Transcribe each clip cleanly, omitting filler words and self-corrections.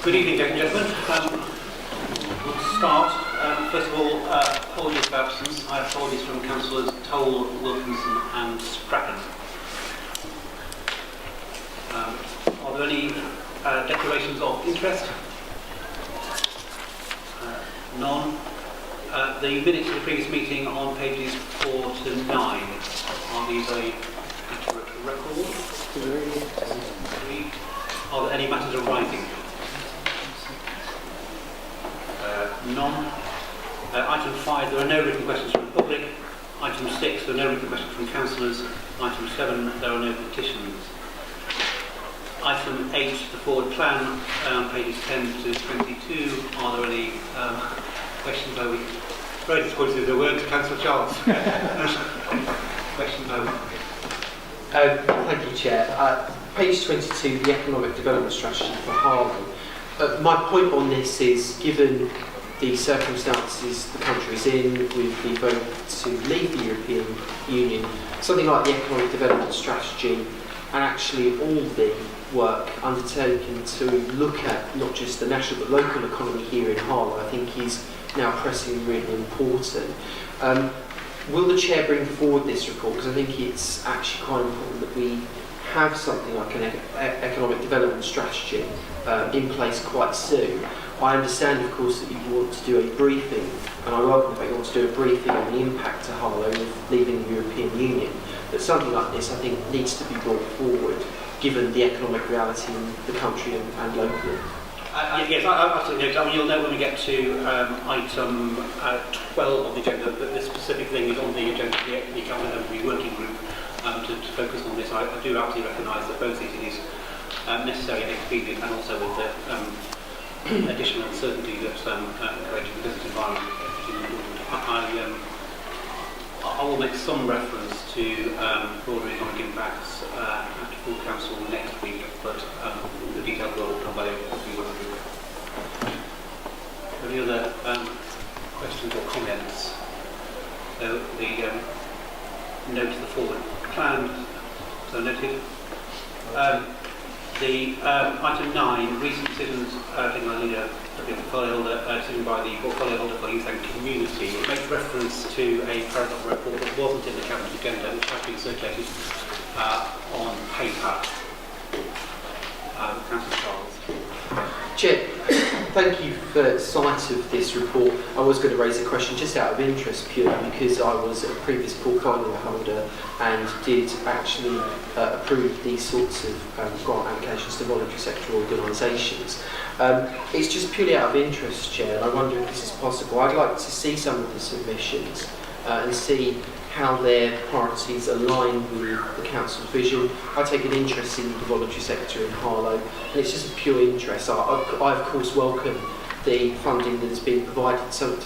Good evening, ladies and gentlemen. We'll start. First of all, apologies for absence. I have apologies from Councillors Toll, Wilkinson and Strachan. Are there any declarations of interest? None. The minutes of the previous meeting on pages 4 to 9. Are these a accurate record? 3. Are there any matters arising? None. Item 5, there are no written questions from the public. Item 6, there are no written questions from councillors. Item 7, there are no petitions. Item 8, the forward plan, pages 10 to 22. Are there any questions over? Very difficult to do the word to Councillor Charles. Questions over? Thank you, Chair. Page 22, the Economic Development Strategy for Harlow. My point on this is, given the circumstances the country is in, with the vote to leave the European Union, something like the Economic Development Strategy and actually all the work undertaken to look at not just the national but local economy here in Harlow, I think is now pressing really important. Will the Chair bring forward this report? Because I think it's actually quite important that we have something like an economic development strategy in place quite soon. I understand, of course, that you want to do a briefing, and I welcome the fact you want to do a briefing on the impact to Harlow of leaving the European Union. But something like this, I think, needs to be brought forward, given the economic reality in the country and locally. Yes, absolutely. You'll know when we get to item 12 on the agenda that this specific thing is on the agenda of the Economic Overview Working Group to focus on this. I do absolutely recognise that both it is necessary and expedient, and also with the additional uncertainty that's created in the business environment. I will make some reference to broader economic impacts at full council next week, but the details will come by the working group. Any other questions or comments? So the note of the forward plan, so noted. Item 9, recent decisions taken by the leader of the portfolio holder, decision by the portfolio holder for youth and community. It makes reference to a paragraph report that wasn't in the cabinet agenda, which has been circulated on paper. Councillor Charles. Chair, thank you for sight of this report. I was going to raise a question just out of interest, purely because I was a previous portfolio holder and did actually approve these sorts of grant applications to voluntary sector organisations. It's just purely out of interest, Chair, and I wonder if this is possible. I'd like to see some of the submissions and see how their priorities align with the Council's vision. I take an interest in the voluntary sector in Harlow, and it's just a pure interest. I of course welcome the funding that has been provided to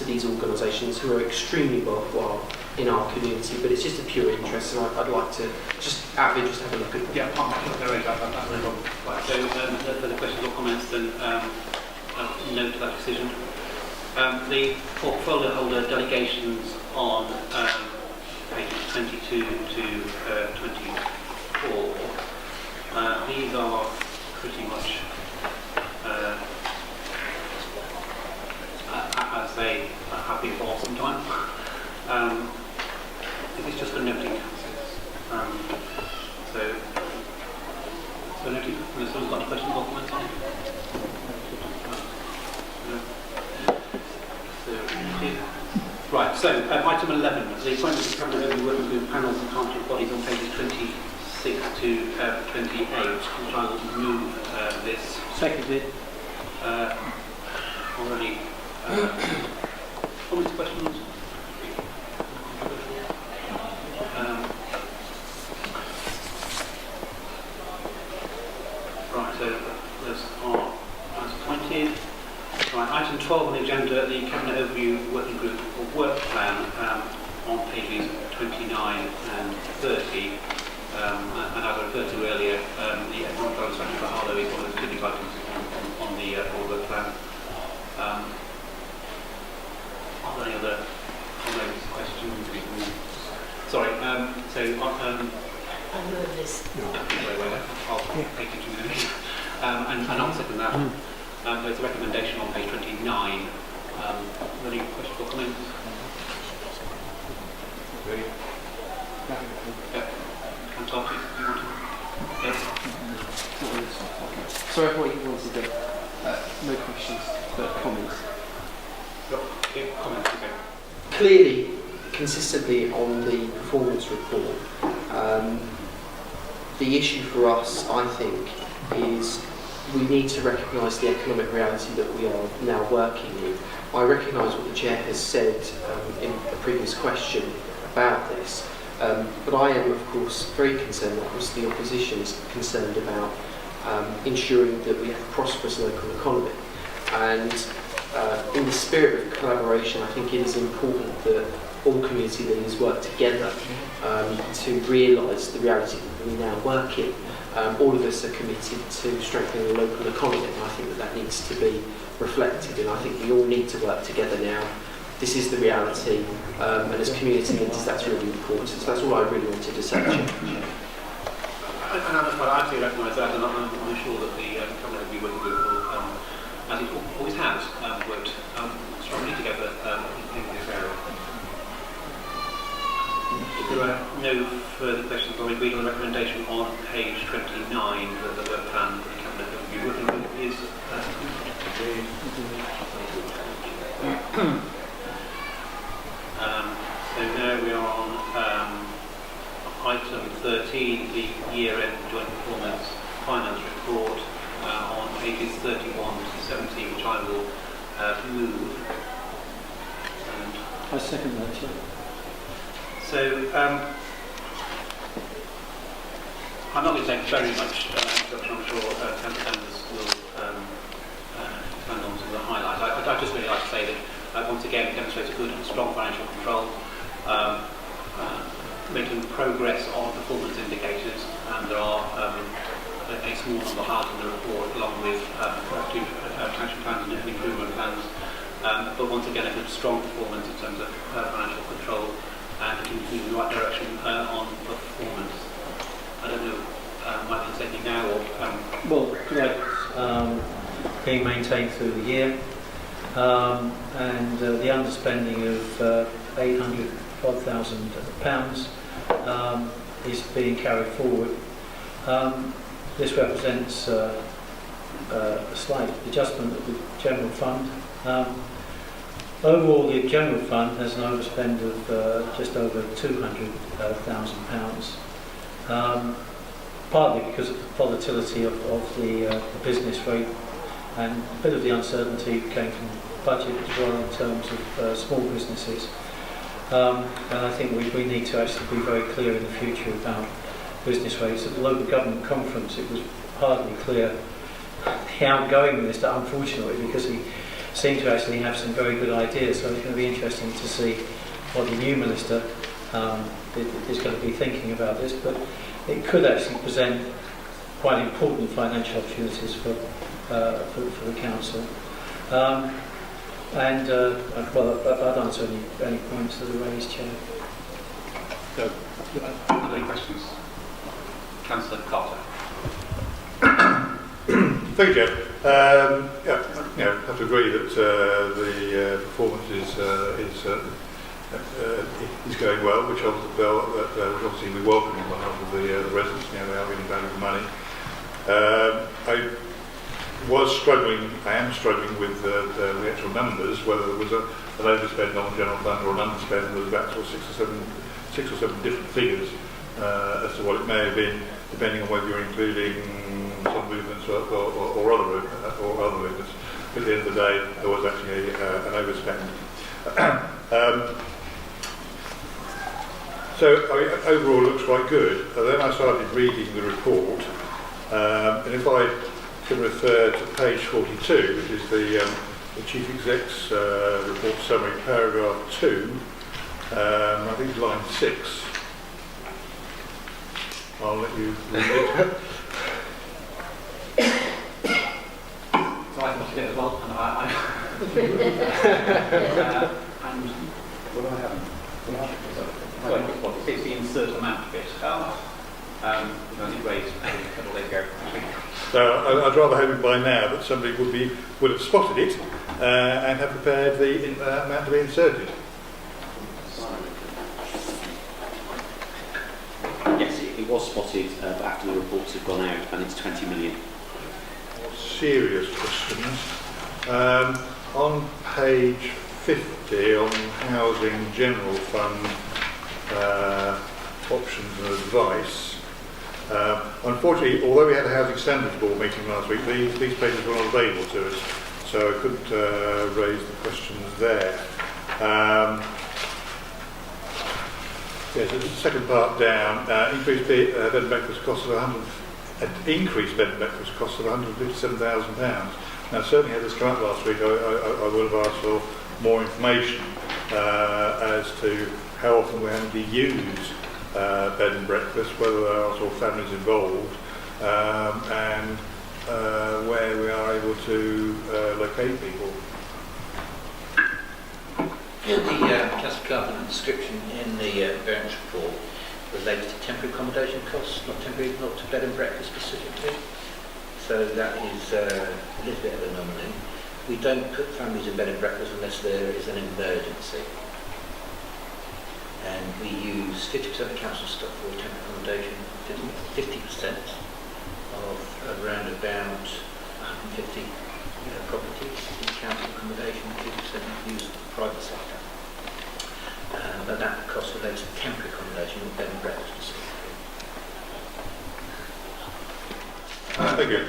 these organisations who are extremely worthwhile in our community, but it's just a pure interest, and I'd like to, just out of interest, have a look at them. Yeah, right, so no further questions or comments, then note to that decision. The portfolio holder delegations on pages 22 to 24. These are pretty much as they have been for some time. I think it's just a noting. So noting. Unless someone's got any questions or comments on it. Right, so item 11, the appointment of cabinet overview working group panels and partnership bodies on pages 26 to 28. I'll try and move this. Seconded. Already. Comments, questions? Right, so those are as appointed. Right, item 12 on the agenda, the Cabinet Overview Working Group or Work Plan on pages 29 and 30. And as I referred to earlier, the Economic Development Strategy for Harlow is one of the specific items on the work plan. Are there any other comments, questions? Sorry, I move this. I'll take it to the minute. And I'll second that. There's a recommendation on page 29. Any questions or comments? Yeah. Councillor, you want to? Yes. Sorry, I thought you wanted to. No questions, but comments. Yeah, comments, okay. Clearly, consistently on the performance report, the issue for us, I think, is we need to recognise the economic reality that we are now working in. I recognise what the Chair has said in a previous question about this, but I am, of course, very concerned, of course, the opposition is concerned about ensuring that we have a prosperous local economy. And in the spirit of collaboration, I think it is important that all community leaders work together to realise the reality that we now work in. All of us are committed to strengthening the local economy, and I think that needs to be reflected, and I think we all need to work together now. This is the reality, and as community leaders that's really important. So that's all I really wanted to say. I actually recognise that, and I'm sure that the Cabinet Review Working Group will, as it always has, worked strongly together in this area. If there are no further questions, I'll read on the recommendation on page 29 that the work plan for the Cabinet Review Working Group is so now we are on item 13, the year-end joint performance finance report on pages 31 to 70, which I will move. I second that, Chair. So, I'm not going to take very much introduction. I'm sure Councillor Danvers will expand on some of the highlights. I'd just really like to say that once again it demonstrates a good and strong financial control, making progress on performance indicators, and there are a small number hard in the report along with two action plans and improvement plans, but once again a good strong performance in terms of financial control and continuing in the right direction on performance. I don't know, might be taking now or... Well, correct. Being maintained through the year, and the underspending of £800,000 is being carried forward. This represents a slight adjustment of the general fund. Overall, the general fund has an overspend of just over £200,000, partly because of the volatility of the business rate, and a bit of the uncertainty came from the budget as well in terms of small businesses. And I think we need to actually be very clear in the future about business rates. At the local government conference, it was hardly clear the outgoing minister, unfortunately, because he seemed to actually have some very good ideas. So it's going to be interesting to see what the new minister is going to be thinking about this. But it could actually present quite important financial opportunities for the council. Well, I'd answer any points that are raised, Chair. So, are there any questions? Councillor Carter. Thank you, Jeff. I have to agree that the performance is going well, which obviously we welcome on behalf of the residents. They are really valuable money. I am struggling with the actual numbers, whether there was an overspend on the general fund or an underspend. There was about sort of six or seven different figures as to what it may have been, depending on whether you're including some movements or other movements. But at the end of the day, there was actually an overspend. So overall, it looks quite good. Then I started reading the report, and if I can refer to page 42, which is the Chief Exec's report summary, paragraph 2, I think it's line 6. I'll let you read it. So I can look at it as well, and What do I have? it's the insert amount bit. I think raised a couple of days ago. So I'd rather have it by now that somebody would have spotted it and have prepared the amount to be inserted. Yes, it was spotted after the reports had gone out, and it's 20 million. Serious questions. On page 50, on Housing General Fund options and advice, unfortunately, although we had a Housing Standards Board meeting last week, these pages were not available to us, so I couldn't raise the questions there. Yes, the second part down, increased bed and breakfast costs of increased bed and breakfast costs of £157,000. Now, certainly had this come up last week, I would have asked for more information as to how often we're having to use bed and breakfast, whether there are sort of families involved, and where we are able to locate people. The classification and description in the variance report relates to temporary accommodation costs, not to bed and breakfast specifically. So that is a little bit of an anomaly. We don't put families in bed and breakfast unless there is an emergency. And we use 50% of council stock for temporary accommodation, 50% of around about 150 properties in council accommodation, 50% used for the private sector. But that cost relates to temporary accommodation, not bed and breakfast specifically. Thank you.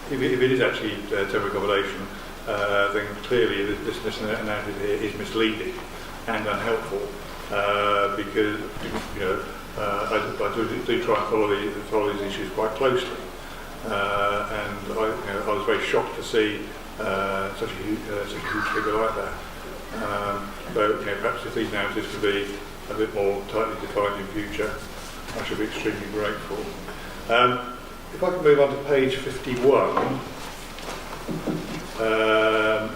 If it is actually temporary accommodation, then clearly this narrative here is misleading and unhelpful because I do try and follow these issues quite closely, and I was very shocked to see such a huge figure like that. So perhaps if these narratives could be a bit more tightly defined in future, I should be extremely grateful. If I can move on to page 51,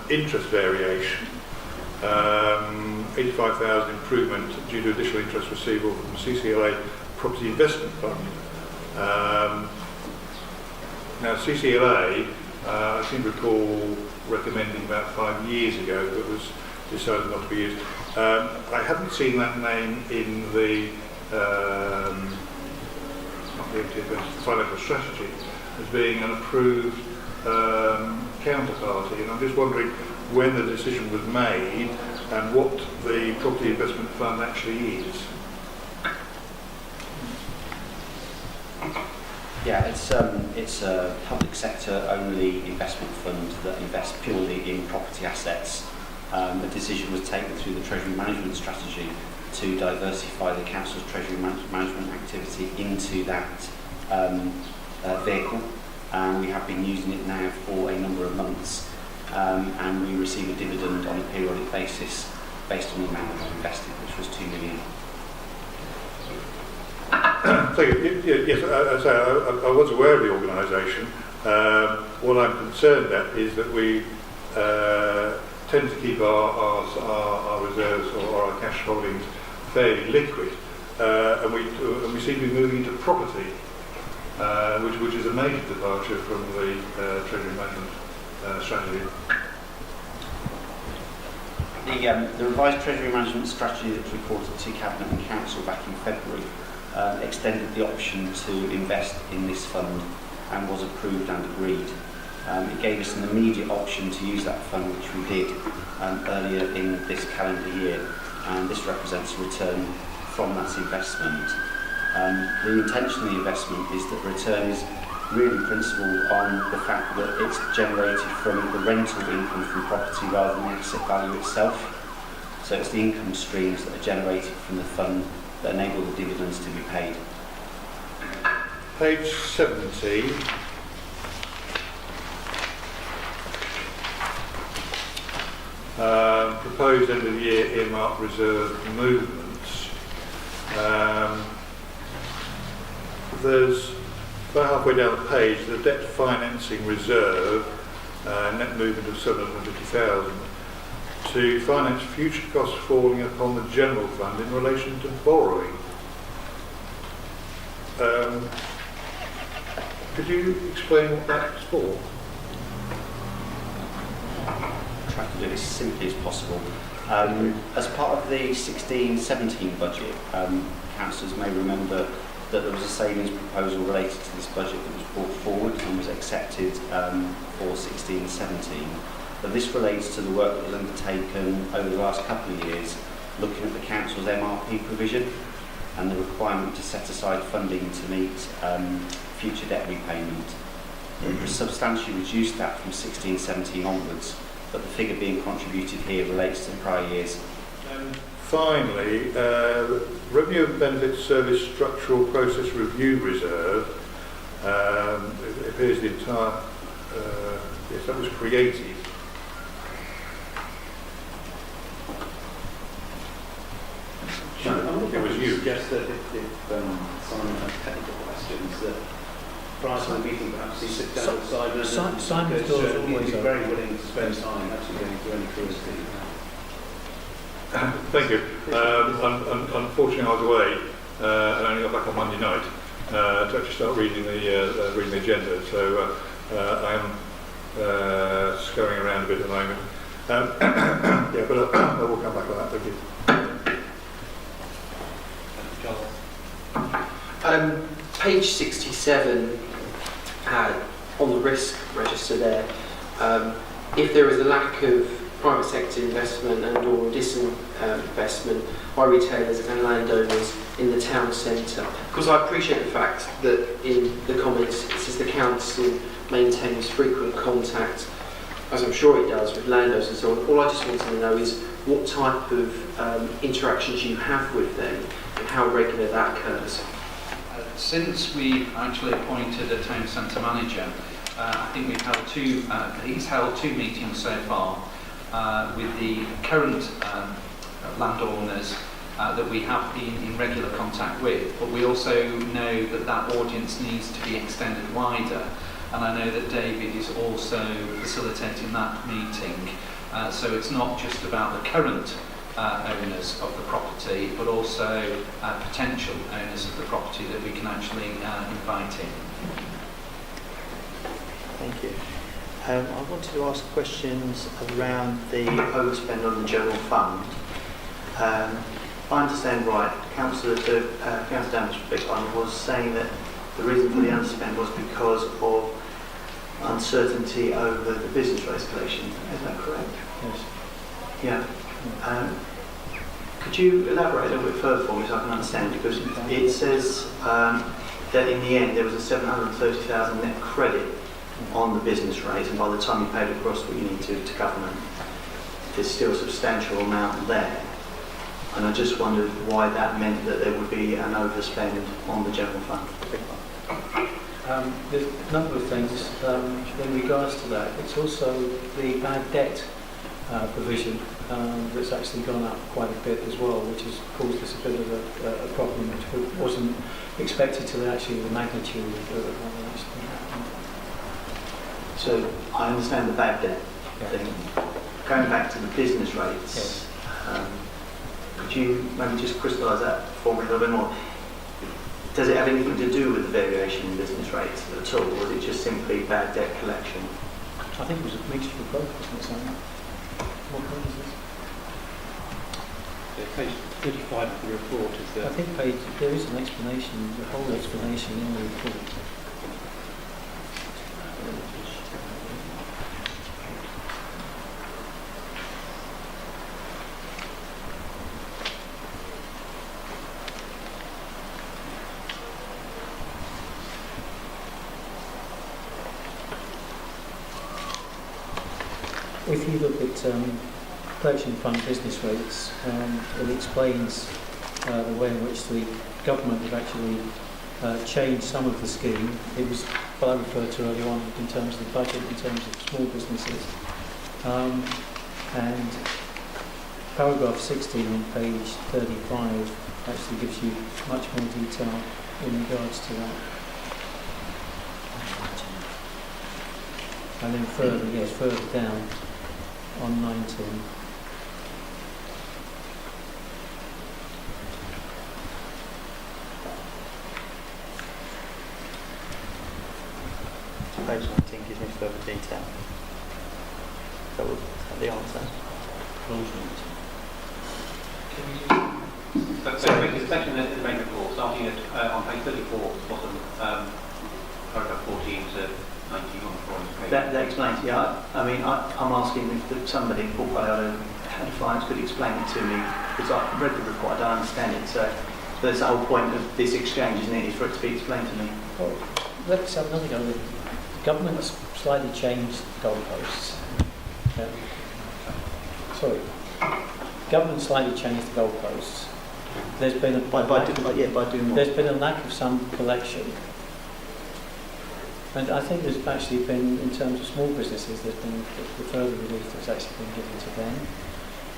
interest variation. 85,000 improvement due to additional interest receivable from CCLA Property Investment Fund. Now CCLA, I seem to recall recommending about 5 years ago that was decided not to be used. I haven't seen that name in the financial strategy as being an approved counterparty, and I'm just wondering when the decision was made and what the property investment fund actually is. Yeah, it's a public sector only investment fund that invests purely in property assets. The decision was taken through the Treasury Management Strategy to diversify the Council's Treasury Management activity into that vehicle, and we have been using it now for a number of months, and we receive a dividend on a periodic basis based on the amount that we invested, which was 2 million. Thank you. Yes, I was aware of the organisation. What I'm concerned at is that we tend to keep our reserves or our cash holdings fairly liquid, and we seem to be moving into property, which is a major departure from the Treasury Management strategy. The revised Treasury Management Strategy that was reported to Cabinet and Council back in February extended the option to invest in this fund and was approved and agreed. It gave us an immediate option to use that fund, which we did earlier in this calendar year, and this represents a return from that investment. The intention of the investment is that the return is really principled on the fact that it's generated from the rental income from property rather than the asset value itself. So it's the income streams that are generated from the fund that enable the dividends to be paid. Page 70. Proposed end of the year earmark reserve movements. There's about halfway down the page the debt financing reserve, net movement of 750,000 to finance future costs falling upon the general fund in relation to borrowing. Could you explain what that's for? I'll try to do it as simply as possible. As part of the 16-17 budget, councillors may remember that there was a savings proposal related to this budget that was brought forward and was accepted for 16-17. But this relates to the work that was undertaken over the last couple of years, looking at the council's MRP provision and the requirement to set aside funding to meet future debt repayment. It was substantially reduced that from 16-17 onwards, but the figure being contributed here relates to the prior years. Finally, Revenue and Benefits Service Structural Process Review Reserve, it appears the entire, yes, that was created. It was you. Suggest that if Simon has technical questions, that prior to the meeting, perhaps he sit down with Simon. Simon's door is always he'd be open. very willing to spend time actually going through any queries that you have. Thank you. Unfortunately, I was away and only got back on Monday night to actually start reading the agenda. So I am scurrying around a bit at the moment. Yeah, but I will come back on that. Thank you. Page 67, on the risk register there, if there is a lack of private sector investment and or disinvestment by retailers and landowners in the town centre, because I appreciate the fact that in the comments it says the council maintains frequent contact, as I'm sure it does, with landowners and so on. All I just want to know is what type of interactions you have with them and how regular that occurs. Since we actually appointed a town centre manager, I think we've held he's held two meetings so far with the current landowners that we have been in regular contact with, but we also know that that audience needs to be extended wider, and I know that David is also facilitating that meeting, so it's not just about the current owners of the property, but also potential owners of the property that we can actually invite in. Thank you. I wanted to ask questions around the overspend on the general fund. If I understand right, Councillor Danvers was saying that the reason for the underspend was because of uncertainty over the business rates collection. Is that correct? Yes. Yeah. Could you elaborate a little bit further for me so I can understand? Because it says that in the end there was a 730,000 net credit on the business rate, and by the time you paid across what you need to government, there's still a substantial amount there. And I just wondered why that meant that there would be an overspend on the general fund. There's a number of things in regards to that. It's also the bad debt provision that's actually gone up quite a bit as well, which has caused us a bit of a problem, which wasn't expected to actually the magnitude of what actually happened. So I understand the bad debt thing. Going back to the business rates, yes. Could you maybe just crystallise that for me a little bit more? Does it have anything to do with the variation in business rates at all, or is it just simply bad debt collection? I think it was a mixture of both, wasn't it, Simon? What point is this? Page 35 of the report is I think there is an explanation, the whole explanation in the report. If you look at collection fund business rates, it explains the way in which the government have actually changed some of the scheme. It was what I referred to earlier on in terms of the budget, in terms of small businesses. And paragraph 16 on page 35 actually gives you much more detail in regards to that. And then further down on 19. page 19 gives me further detail. That was the answer. So the section in the main report, starting at on page 34, bottom, paragraph 14 to 19 on the following page. That explains it. Yeah, I mean, I'm asking if somebody in portfolio head of finance could explain it to me, because I've read the report, I don't understand it. So that's the whole point of this exchange, isn't it, is for it to be explained to me. Well, let's have another go. The government's slightly changed the goalposts. Sorry. Government slightly changed the goalposts. There's been there's been a lack of some collection. And I think there's actually been, in terms of small businesses, there's been the further relief that's actually been given to them.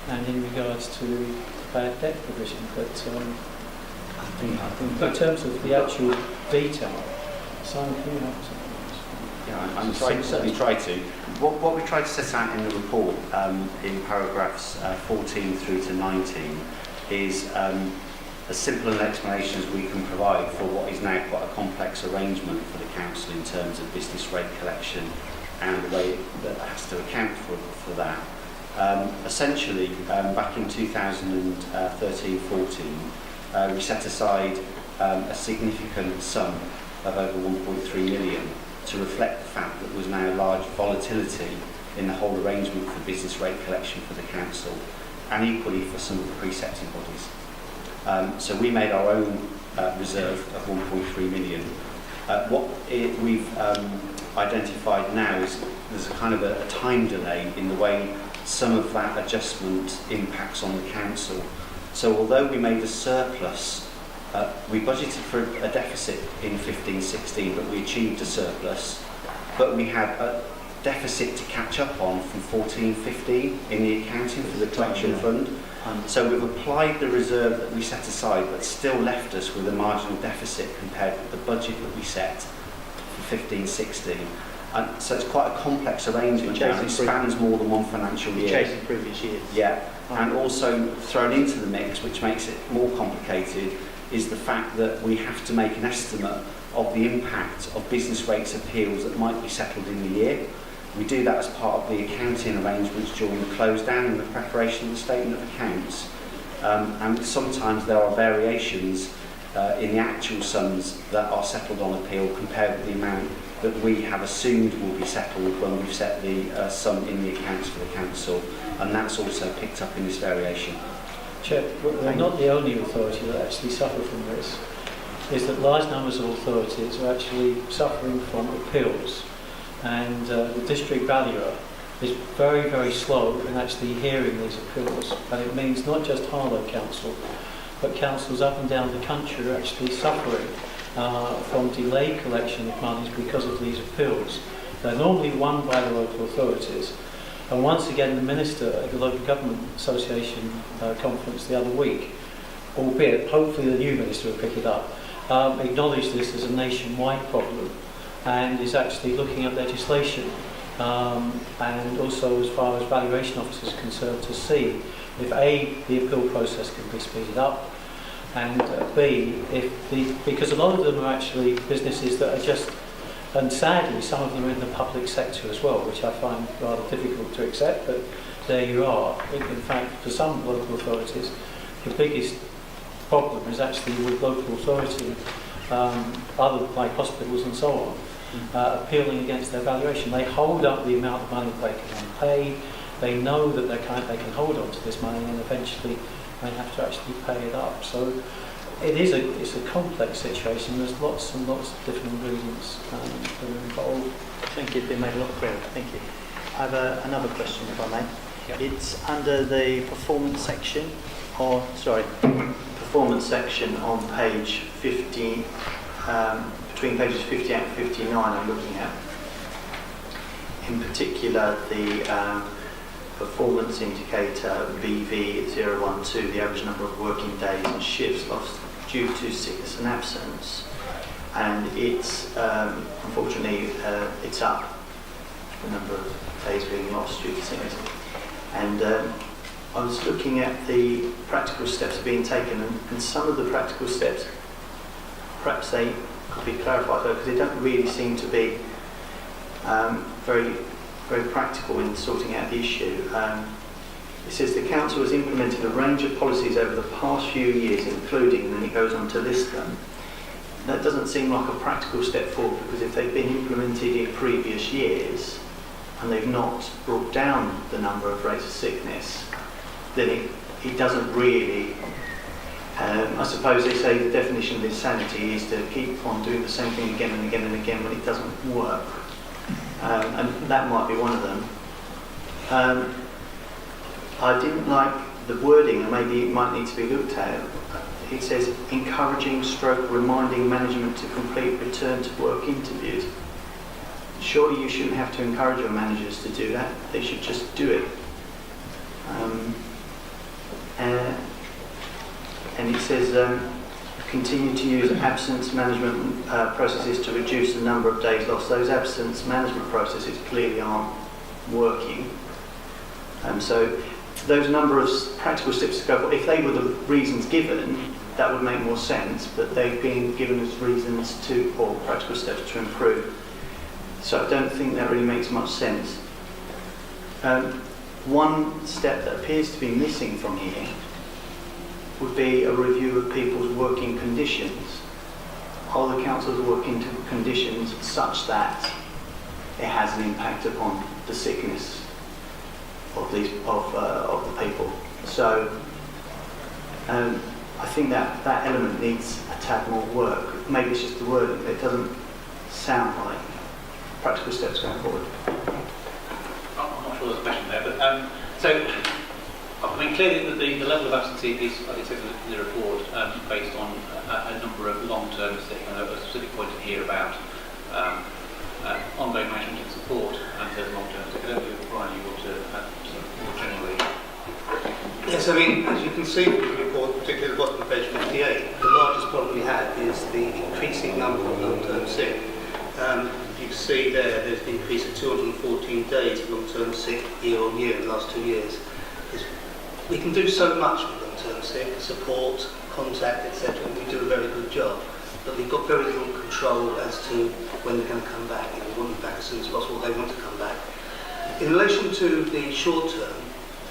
And in regards to the bad debt provision, but I think in terms of the actual detail, Simon, can you help us? Yeah, I'm certainly try to. What we tried to set out in the report in paragraphs 14 through to 19 is as simple an explanation as we can provide for what is now quite a complex arrangement for the council in terms of business rate collection and the way that has to account for that. Essentially, back in 2013-14, we set aside a significant sum of over 1.3 million to reflect the fact that there was now large volatility in the whole arrangement for business rate collection for the council, and equally for some of the precepting bodies. So we made our own reserve of 1.3 million. We've identified now is there's a kind of a time delay in the way some of that adjustment impacts on the council. So although we made a surplus, we budgeted for a deficit in 15-16, but we achieved a surplus, but we had a deficit to catch up on from 14-15 in the accounting for the collection fund. So we've applied the reserve that we set aside, but still left us with a marginal deficit compared with the budget that we set for 15-16. And so it's quite a complex arrangement. It spans more than one financial year. Chasing previous years. Yeah, and also thrown into the mix, which makes it more complicated, is the fact that we have to make an estimate of the impact of business rates appeals that might be settled in the year. We do that as part of the accounting arrangements during the close down and the preparation of the statement of accounts. And sometimes there are variations in the actual sums that are settled on appeal compared with the amount that we have assumed will be settled when we've set the sum in the accounts for the council, and that's also picked up in this variation. Chair, we're not the only authority that actually suffer from this. Is that large numbers of authorities are actually suffering from appeals, and the district valuer is very, very slow in actually hearing these appeals, and it means not just Harlow Council, but councils up and down the country are actually suffering from delayed collection of monies because of these appeals. They're normally won by the local authorities. And once again, the Minister at the Local Government Association conference the other week, albeit hopefully the new Minister will pick it up, acknowledged this as a nationwide problem and is actually looking at legislation and also as far as valuation officers are concerned to see if A, the appeal process can be speeded up, and B, because a lot of them are actually businesses that are just, and sadly some of them are in the public sector as well, which I find rather difficult to accept, but there you are. In fact, for some local authorities, the biggest problem is actually with local authority, other like hospitals and so on, appealing against their valuation. They hold up the amount of money they can pay. They know that they can hold on to this money, and eventually they have to actually pay it up. So it's a complex situation. There's lots and lots of different ingredients that are involved. I think it's been made a lot clearer. Thank you. I have another question, if I may. Yep. It's under the performance section, performance section on page 15, between pages 58 and 59 I'm looking at. In particular, the performance indicator BV012, the average number of working days and shifts lost due to sickness and absence, and it's unfortunately it's up, the number of days being lost due to sickness. And I was looking at the practical steps being taken, and some of the practical steps, perhaps they could be clarified, because they don't really seem to be very, very practical in sorting out the issue. It says the council has implemented a range of policies over the past few years, including, and then it goes on to list them. That doesn't seem like a practical step forward, because if they've been implemented in previous years and they've not brought down the number of rates of sickness, then it doesn't really. I suppose they say the definition of insanity is to keep on doing the same thing again and again and again when it doesn't work. And that might be one of them. I didn't like the wording, and maybe it might need to be looked at. It says encouraging / reminding management to complete return to work interviews. Surely you shouldn't have to encourage your managers to do that. They should just do it. And it says continue to use absence management processes to reduce the number of days lost. Those absence management processes clearly aren't working. So those number of practical steps to go, if they were the reasons given, that would make more sense, but they've been given as reasons to, or practical steps to improve. So I don't think that really makes much sense. One step that appears to be missing from here would be a review of people's working conditions. Are the council's working conditions such that it has an impact upon the sickness of the people? So I think that element needs a tad more work. Maybe it's just the wording, but it doesn't sound like practical steps going forward. I'm not sure there's a question there, but so I mean, clearly the level of absentee is, as it says in the report, based on a number of long-term sick, and a specific point in here about ongoing management and support and those long-term sick. I don't know if Brian, you want to more generally. Yes, I mean, as you can see from the report, particularly at the bottom of page 58, the largest problem we had is the increasing number of long-term sick. You can see there's an increase of 214 days of long-term sick year on year in the last 2 years. We can do so much with long-term sick, support, contact, etc., and we do a very good job. But we've got very little control as to when they're going to come back. We want them back as soon as possible, they want to come back. In relation to the short term,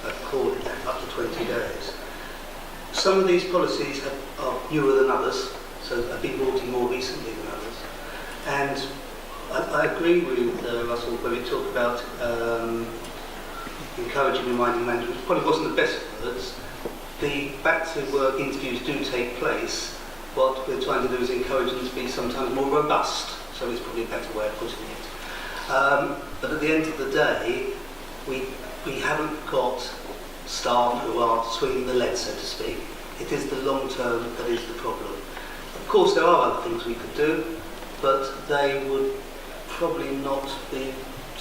I've called it up to 20 days. Some of these policies are newer than others, so have been brought in more recently than others. And I agree with Russell when we talk about encouraging, reminding management. It probably wasn't the best words. The back to work interviews do take place. What we're trying to do is encourage them to be sometimes more robust, so it's probably a better way of putting it. But at the end of the day, we haven't got staff who are swinging the lead, so to speak. It is the long term that is the problem. Of course, there are other things we could do, but they would probably not be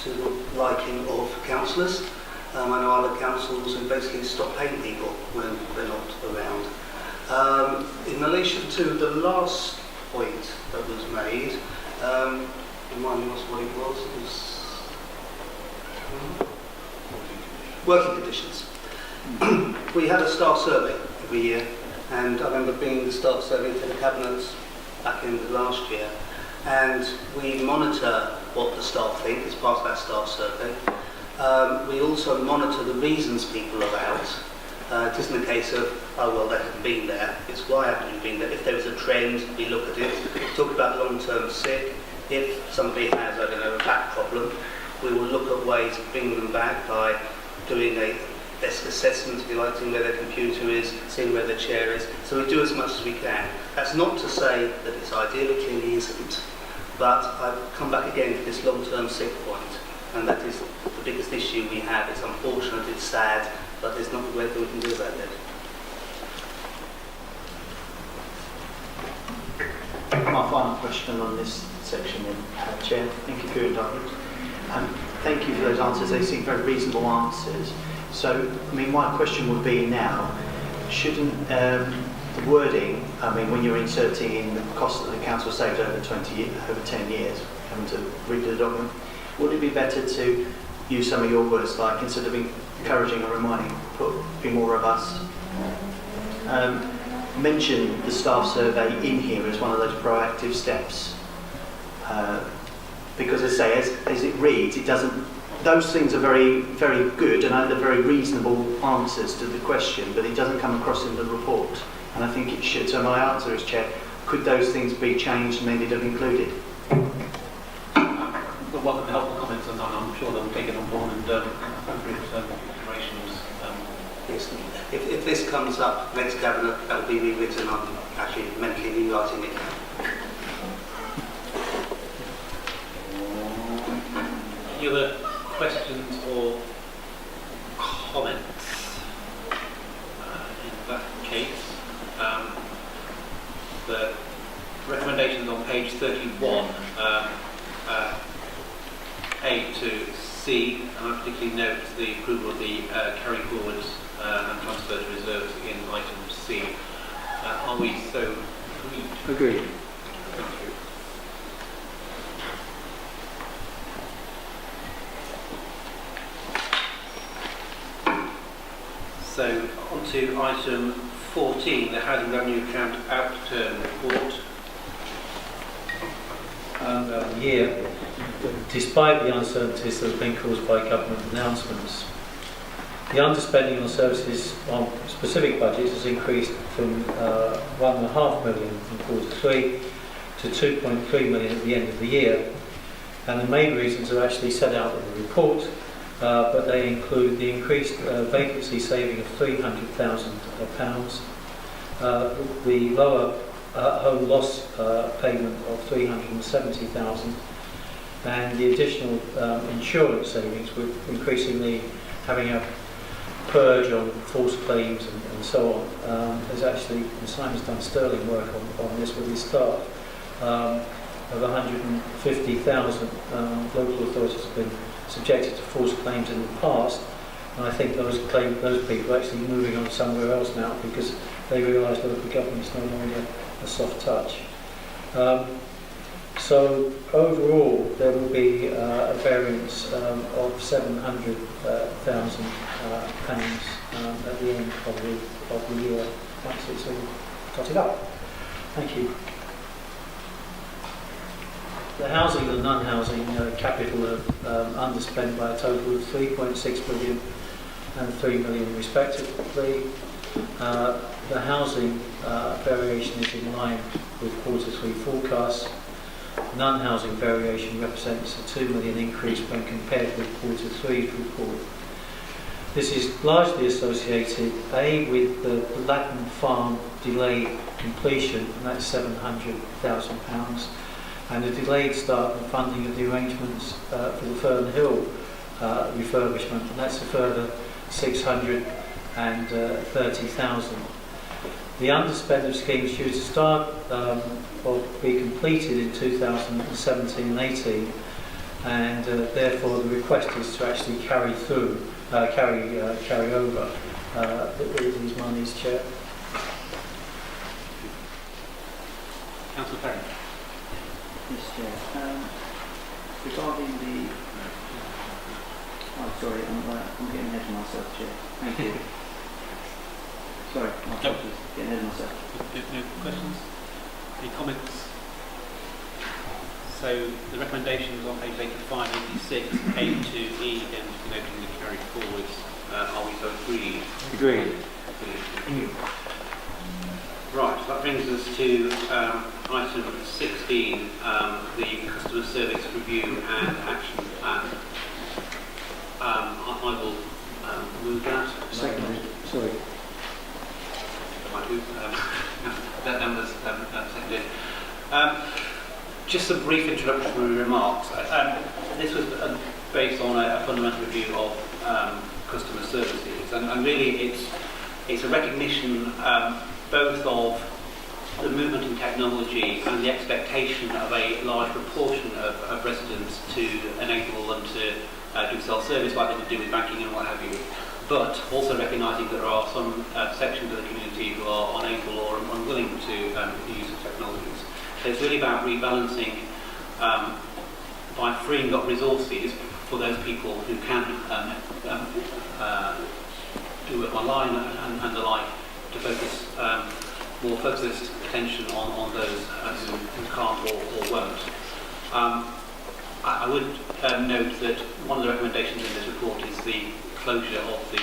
to the liking of councillors. I know other councils who basically stop paying people when they're not around. In relation to the last point that was made, remind me what it was. It was working conditions. We had a staff survey every year, and I remember being the staff survey to the cabinets back in the last year, and we monitor what the staff think as part of that staff survey. We also monitor the reasons people are out. It isn't a case of, oh well, they haven't been there. It's why haven't you been there? If there is a trend, we look at it. Talk about long-term sick. If somebody has, I don't know, a back problem, we will look at ways of bringing them back by doing a desk assessment, if you like, seeing where their computer is, seeing where their chair is. So we do as much as we can. That's not to say that it's ideal, it clearly isn't. But I've come back again to this long-term sick point, and that is the biggest issue we have. It's unfortunate, it's sad, but there's not a great deal we can do about it. My final question on this section, Chair. Thank you for your dialogue. Thank you for those answers. They seem very reasonable answers. So, I mean, my question would be now, shouldn't the wording, I mean, when you're inserting in the cost that the council saved over 10 years, having to read the document, would it be better to use some of your words, like instead of encouraging or reminding, be more robust? Mention the staff survey in here as one of those proactive steps because as I say, as it reads, it doesn't. Those things are very, very good and they're very reasonable answers to the question, but it doesn't come across in the report. And I think it should. So my answer is, Chair, could those things be changed and ended up included? We're welcome to helpful comments, and I'm sure they'll take it on board and appropriate considerations. Yes. If this comes up next cabinet, that will be rewritten. I'm actually mentally rewriting it now. Any other questions or comments? In that case, the recommendations on page 31, A to C, and I particularly note the approval of the carry forwards and transfer to reserves in item C. Are we so agreed? Agreed. Thank you. So on to item 14, the housing revenue account outturn report. The year, despite the uncertainties that have been caused by government announcements. The underspending on services on specific budgets has increased from £1.5 million in Q3 to £2.3 million at the end of the year. And the main reasons are actually set out in the report, but they include the increased vacancy saving of £300,000, the lower home loss payment of £370,000, and the additional insurance savings with increasingly having a purge on false claims and so on. There's actually, and Simon's done sterling work on this with his staff, of 150,000 local authorities have been subjected to false claims in the past, and I think those people are actually moving on somewhere else now because they realise that local government's no longer a soft touch. So overall, there will be a variance of £700,000 at the end of the year once it's all totted up. Thank you. The housing and non-housing capital are underspent by a total of £3.6 billion and £3 million respectively. The housing variation is in line with Q3 forecasts. Non-housing variation represents a £2 million increase when compared with Q3's report. This is largely associated, A, with the Latin Farm delayed completion, and that's £700,000, and the delayed start and funding of the arrangements for the Fern Hill refurbishment, and that's a further £630,000. The underspend of schemes due to start or be completed in 2017-18, and therefore the request is to actually carry over these monies, Chair. Councillor Perrin. Yes, Chair. Regarding the... Oh, sorry, I'm getting ahead of myself, Chair. Thank you. Sorry, my apologies. Getting ahead of myself. No questions? Any comments? So the recommendations on page 85, 86, A to E, again, noting the carry forwards. Are we so agreed? Agreed. Right, so that brings us to item 16, the customer service review and action plan. I will move that. Seconded. Sorry. That was seconded. Just some brief introductory remarks. This was based on a fundamental review of customer services, and really it's a recognition both of the movement in technology and the expectation of a large proportion of residents to enable them to do self-service like they would do with banking and what have you, but also recognising that there are some sections of the community who are unable or unwilling to use the technologies. So it's really about rebalancing by freeing up resources for those people who can do it online and the like, to focus more focused attention on those who can't or won't. I I would note that one of the recommendations in this report is the closure of the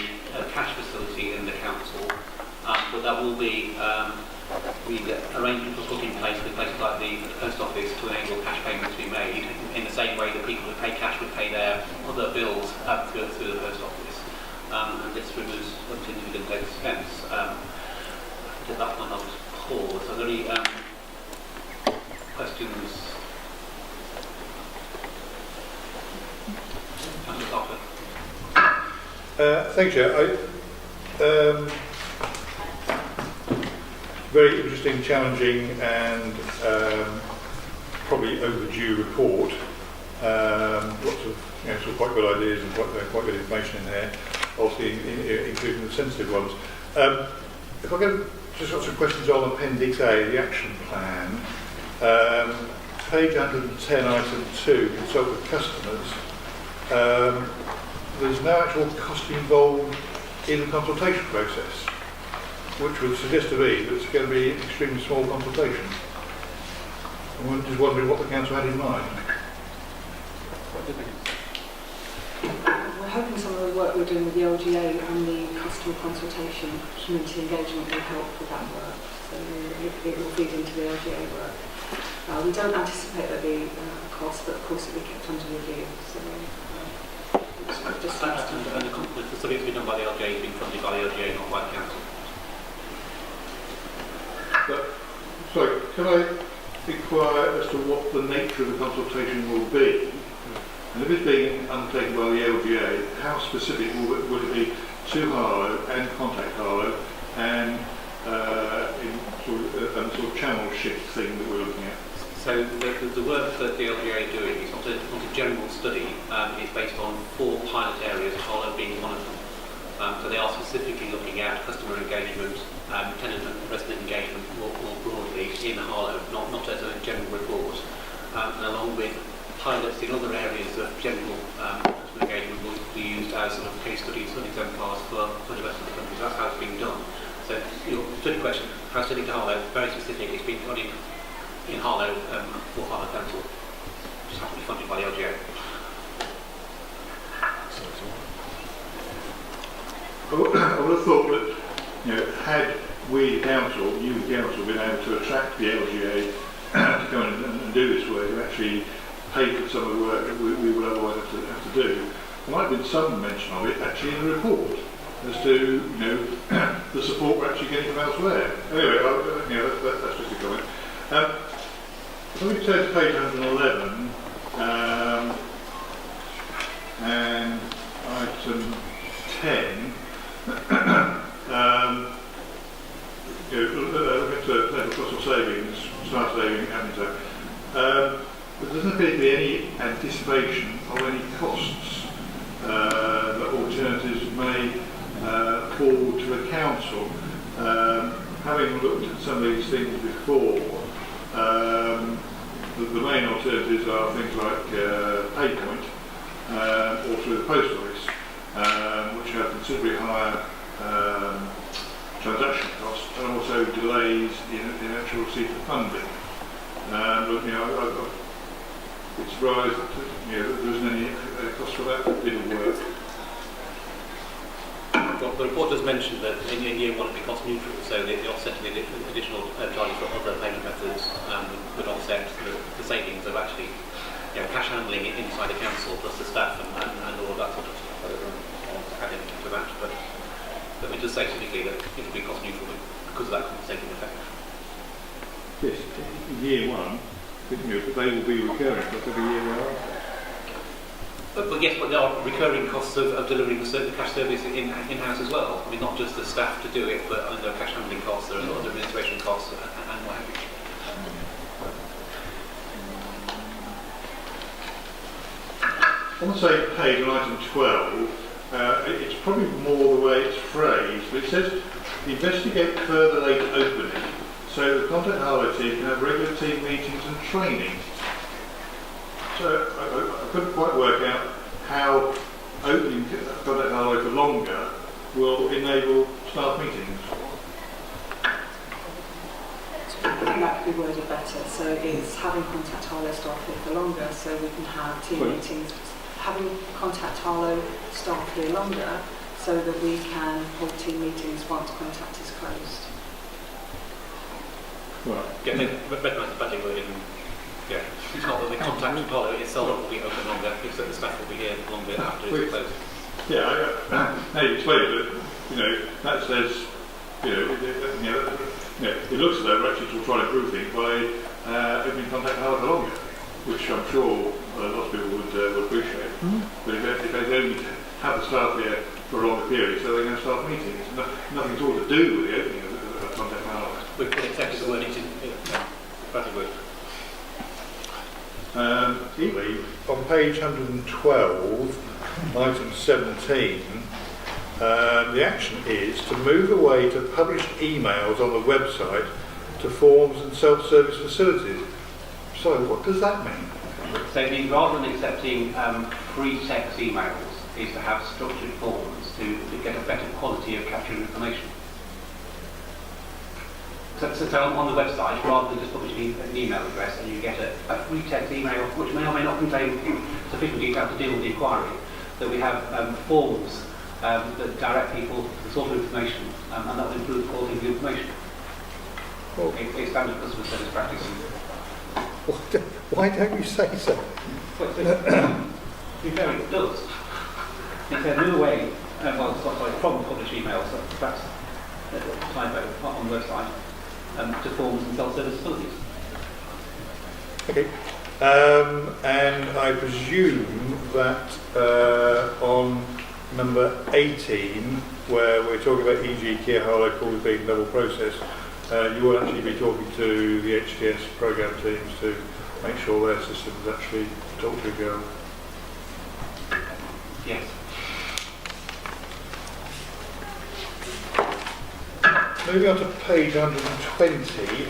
cash facility in the council, but that will be arrangements were put in place with places like the post office to enable cash payments to be made in the same way that people who pay cash would pay their other bills through the post office. And this removes significant expense. At that point, I'll just pause. Are there any questions? Thank you. Very interesting, challenging, and probably overdue report. Lots of sort of quite good ideas and quite good information in there, obviously including the sensitive ones. If I go just got some questions on Appendix A, the action plan. Page 110, item 2, consult with customers. There's no actual cost involved in the consultation process, which would suggest to me that it's going to be an extremely small consultation. I'm just wondering what the council had in mind. We're hoping some of the work we're doing with the LGA and the customer consultation, community engagement will help with that work. So it will feed into the LGA work. We don't anticipate there'll be a cost, but of course it will be kept under review. So, and the study that's been done by the LGA has been funded by the LGA, not by the council. Sorry, can I inquire as to what the nature of the consultation will be? And if it's being undertaken by the LGA, how specific will it be to Harlow and contact Harlow and in sort of channel shift thing that we're looking at? So the work that the LGA are doing is not a general study. It's based on 4 pilot areas, Harlow being one of them. So they are specifically looking at customer engagement, tenant and resident engagement more broadly in Harlow, not as a general report. And along with pilots in other areas of general customer engagement will be used as sort of case studies and exemplars for the rest of the country. That's how it's being done. So your study question, how studying to Harlow, very specific. It's been done in Harlow for Harlow Council, just happens to be funded by the LGA. I would have thought that, had we, the council, you, the council, been able to attract the LGA to come in and do this work, and actually pay for some of the work that we would otherwise have to do, there might have been some mention of it actually in the report as to, the support we're actually getting from elsewhere. Anyway, that's just a comment. So we turn to page 111 and item 10. Looking at total cost of savings, staff saving, there doesn't appear to be any anticipation of any costs that alternatives may fall to the council. Having looked at some of these things before, the main alternatives are things like PayPoint or through the post office, which have considerably higher transaction costs and also delays in actual receipt of funding. But it's surprised that there isn't any cost for that bit of work. Well, the report does mention that in year 1 it'd be cost neutral, so the offsetting the additional charges for other payment methods would offset the savings of actually cash handling inside the council plus the staff and all of that sort of stuff. I'll add into that, but we just say typically that it will be cost neutral because of that compensating effect. Yes, in year 1, but they will be recurring costs every year thereafter. But yes, but there are recurring costs of delivering the cash service in-house as well. I mean, not just the staff to do it, but under cash handling costs, there are other administration costs and what have you. On the same page, on item 12, it's probably more the way it's phrased, but it says, investigate further late opening, so the Contact Harlow team can have regular team meetings and training. So I couldn't quite work out how opening Contact Harlow for longer will enable staff meetings. I think that could be worded better. So it's having contact Harlow staff here for longer, so we can have team meetings. Having contact Harlow staff here longer, so that we can hold team meetings once contact is closed. Right. Yeah, recognise the budget wording. Yeah, it's not that the contact Harlow itself will be open longer, it's that the staff will be here longer after it's closed. Yeah, how you explain it, that says, it looks as though we're actually trying to improve things by opening contact Harlow for longer, which I'm sure lots of people would appreciate. But if they only have the staff here for a longer period, so they're going to start meetings. Nothing at all to do with the opening of contact Harlow. We could accept the wording to budget word. Equally, on page 112, item 17, the action is to move away to published emails on the website to forms and self-service facilities. So, what does that mean? So it means rather than accepting free text emails, is to have structured forms to get a better quality of capturing information. So on the website, rather than just publishing an email address, and you get a free text email which may or may not contain sufficient detail to deal with the inquiry, that we have forms that direct people to the sort of information, and that will improve the quality of the information. Well, it's standard customer service practice. Why don't you say so? Well, to be fair, it does. It's a new way, from published emails, perhaps a typo on the website, to forms and self-service facilities. Okay. And I presume that on number 18, where we're talking about e.g. Keir Harlow calls being double process, you will actually be talking to the HTS programme teams to make sure their systems actually talk to each other. Yes. Moving on to page 120,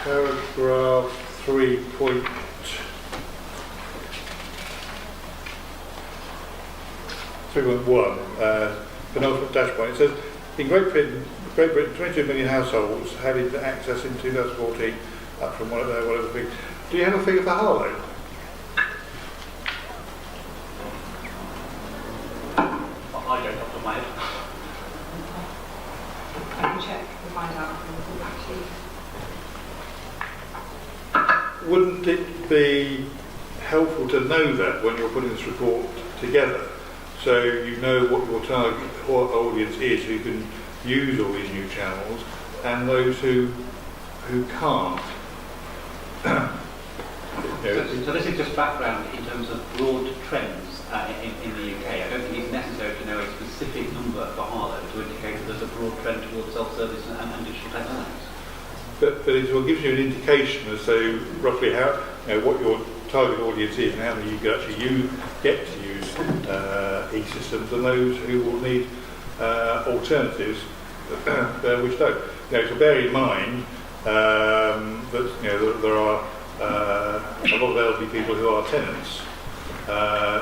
paragraph 3.1, penultimate dash point. It says, in Great Britain, 22 million households had internet access in 2014, up from whatever figure. Do you have a figure for Harlow? I don't off the top of my head. I can check and find out actually. Wouldn't it be helpful to know that when you're putting this report together, so you know what your target audience is, who can use all these new channels, and those who can't? So this is just background in terms of broad trends in the UK. I don't think it's necessary to know a specific number for Harlow to indicate that there's a broad trend towards self-service and digital technologies. But it will give you an indication as to roughly how, what your target audience is and how many you can actually get to use e-systems, and those who will need alternatives which don't. So bear in mind that there are a lot of elderly people who are tenants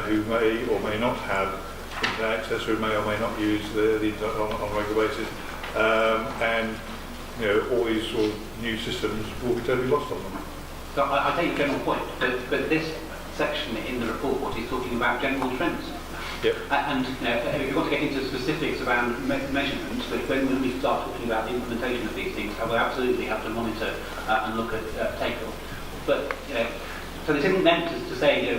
who may or may not have internet access, who may or may not use the internet on a regular basis, and all these sort of new systems will be totally lost on them. So I take your general point, but this section in the report is talking about general trends. Yep. And if you want to get into specifics around measurement, when we start talking about the implementation of these things, we'll absolutely have to monitor and look at take-up. But so this isn't meant to say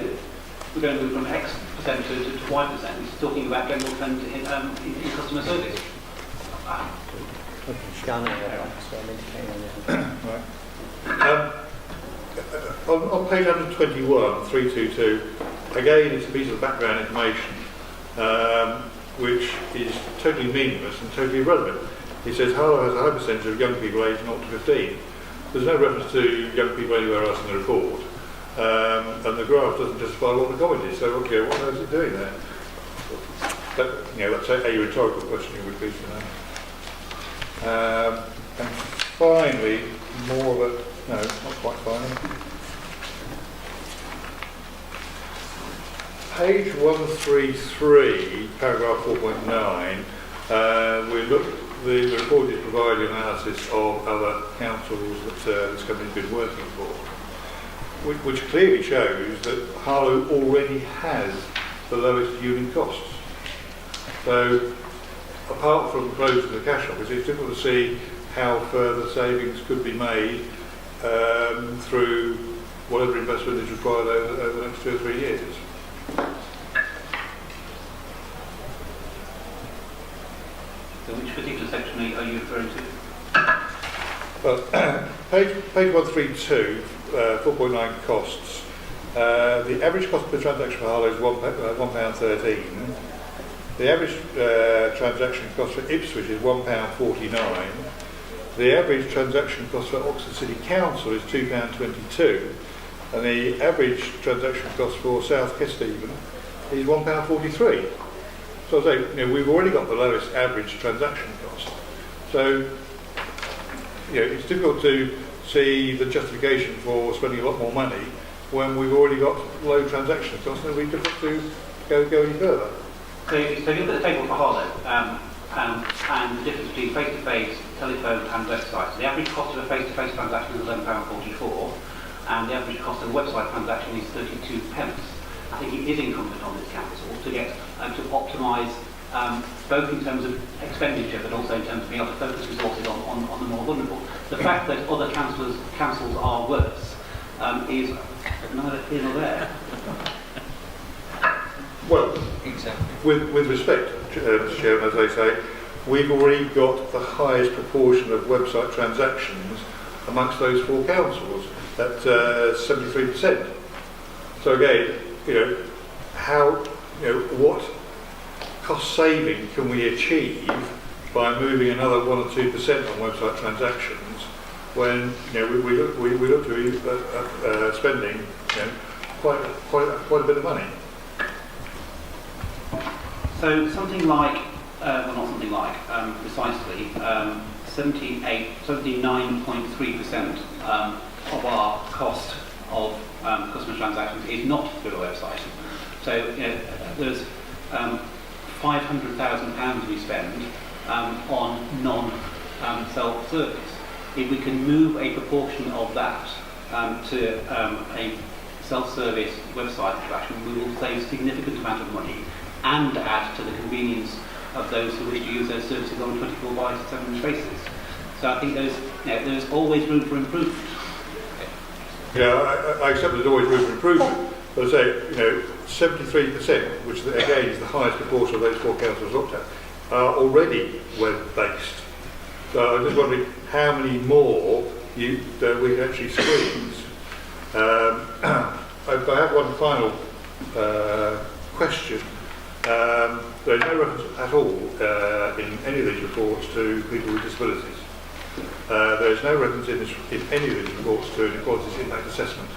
we're going to move from X percent to Y percent. It's talking about general trends in customer service. Right. On page 121, 322, again it's a piece of background information which is totally meaningless and totally irrelevant. It says Harlow has a high percentage of young people aged 0 to 15. There's no reference to young people anywhere else in the report, and the graph doesn't justify what the comment is. So, what on earth is it doing there? That's a rhetorical question you would be to know. And finally, more of a, no, not quite finally. Page 133, paragraph 4.9, the report is providing analysis of other councils that this company's been working for, which clearly shows that Harlow already has the lowest unit costs. So, apart from closing the cash office, it's difficult to see how further savings could be made through whatever investment is required over the next 2 or 3 years. So which particular section are you referring to? Well, page 132, 4.9 costs. The average cost per transaction for Harlow is £1.13. The average transaction cost for Ipswich is £1.49. The average transaction cost for Oxford City Council is £2.22. And the average transaction cost for South Kesteven is £1.43. So I say, we've already got the lowest average transaction cost. So, it's difficult to see the justification for spending a lot more money when we've already got low transaction costs, and it'll be difficult to go any further. So you look at the table for Harlow and the difference between face-to-face, telephone and website. So the average cost of a face-to-face transaction is £11.44 and the average cost of a website transaction is 32 pence. I think it is incumbent on this council to get to optimise both in terms of expenditure but also in terms of being able to focus resources on the more vulnerable. The fact that other councils are worse is neither here nor there. Well, Exactly. with respect, Mr. Chairman, as they say, we've already got the highest proportion of website transactions amongst those 4 councils at 73%. So again, what cost saving can we achieve by moving another 1 or 2% on website transactions when we look to be spending quite a bit of money. So something like, precisely, 79.3% of our cost of customer transactions is not through a website. So there's £500,000 we spend on non-self-service. If we can move a proportion of that to a self-service website interaction, we will save a significant amount of money and add to the convenience of those who wish to use those services on a 24/7 basis. So I think there's always room for improvement. Yeah, I accept there's always room for improvement, but I say, 73%, which again is the highest proportion of those 4 councils looked at, are already web-based. So I'm just wondering how many more we can actually squeeze. I have one final question. There's no reference at all in any of these reports to people with disabilities. There's no reference in any of these reports to an equalities impact assessment.